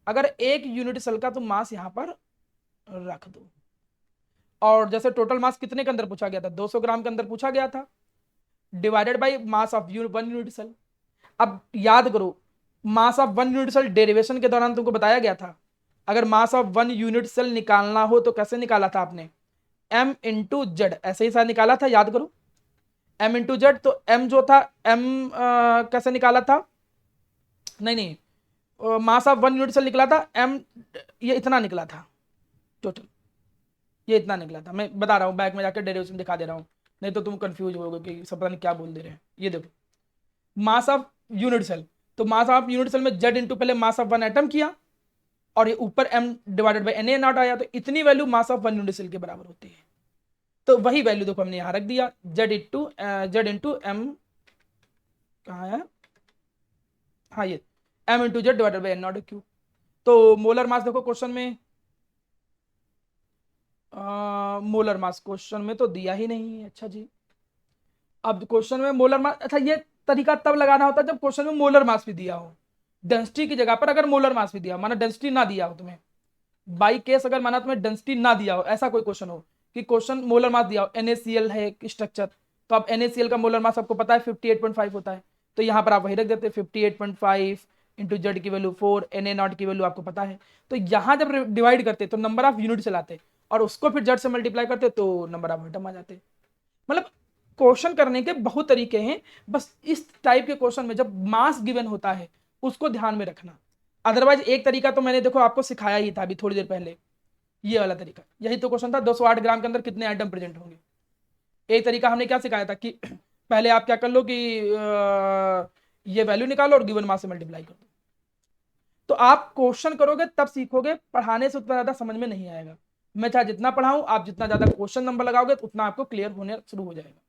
अगर एक यूनिट सेल का तुम मास यहां पर रख दो, और जैसे टोटल मास कितने के अंदर पूछा गया था, 200 ग्राम के अंदर पूछा गया था, divided by mass of 1 unit cell. अब याद करो, mass of 1 unit cell derivation के दौरान तुमको बताया गया था, अगर मास ऑफ 1 यूनिट सेल निकालना हो तो कैसे निकाला था आपने, m इंटू जेड, ऐसे ही शायद निकाला था, याद करो m इंटू जेड। तो m जो था m कैसे निकाला था, नहीं मास ऑफ 1 यूनिट सेल निकला था m, ये इतना निकला था टोटल, ये इतना निकला था। मैं बता रहा हूँ, बैक में जाकर डेरिवेशन दिखा दे रहा हूँ, नहीं तो तुम कंफ्यूज होगे कि सब पता नहीं क्या बोल दे रहे हैं। ये देखो मास ऑफ यूनिट सेल, तो मास ऑफ यूनिट सेल में जेड इंटू पहले मास ऑफ 1 एटम किया, और ये ऊपर m divided by Na naught आया, तो इतनी value mass of 1 unit cell के बराबर होती है। तो वही वैल्यू देखो हमने यहां रख दिया, जेड इंटू m, कहाँ है, हाँ ये m into Z divided by n not Q. तो मोलर मास देखो क्वेश्चन में, मोलर मास क्वेश्चन में तो दिया ही नहीं है। अच्छा जी, अब क्वेश्चन में मोलर मास, अच्छा ये तरीका तब लगाना होता है जब क्वेश्चन में मोलर मास भी दिया हो, डेंसिटी की जगह पर अगर मोलर मास भी दिया हो, माना डेंसिटी ना दिया हो तुम्हें, बाई केस अगर माना तुम्हें डेंसिटी ना दिया हो, ऐसा कोई क्वेश्चन हो कि क्वेश्चन मोलर मास दिया हो, NaCl है स्ट्रक्चर, तो अब NaCl का मोलर मास आपको पता है 58.5 होता है, तो यहाँ पर आप वही रख देते 58.5 इंटू जेड की वैल्यू 4, Na नॉट की वैल्यू आपको पता है। तो यहाँ जब डिवाइड करते तो नंबर ऑफ यूनिट चलाते और उसको फिर जेड से मल्टीप्लाई करते तो नंबर ऑफ एटम आ जाते। मतलब क्वेश्चन करने के बहुत तरीके हैं, बस इस टाइप के क्वेश्चन में जब मास गिवन होता है उसको ध्यान में रखना। अदरवाइज एक तरीका तो मैंने देखो आपको सिखाया ही था अभी थोड़ी देर पहले, ये वाला तरीका, यही तो क्वेश्चन था 208 ग्राम के अंदर कितने आइटम प्रेजेंट होंगे। एक तरीका हमने क्या सिखाया था कि पहले आप क्या कर लो कि ये वैल्यू निकालो और गिवन मास से मल्टीप्लाई कर दो। तो आप क्वेश्चन करोगे तब सीखोगे, पढ़ाने से उतना ज्यादा समझ में नहीं आएगा। मैं चाहे जितना पढ़ाऊं, आप जितना ज्यादा क्वेश्चन नंबर लगाओगे उतना आपको क्लियर होने शुरू हो जाएगा।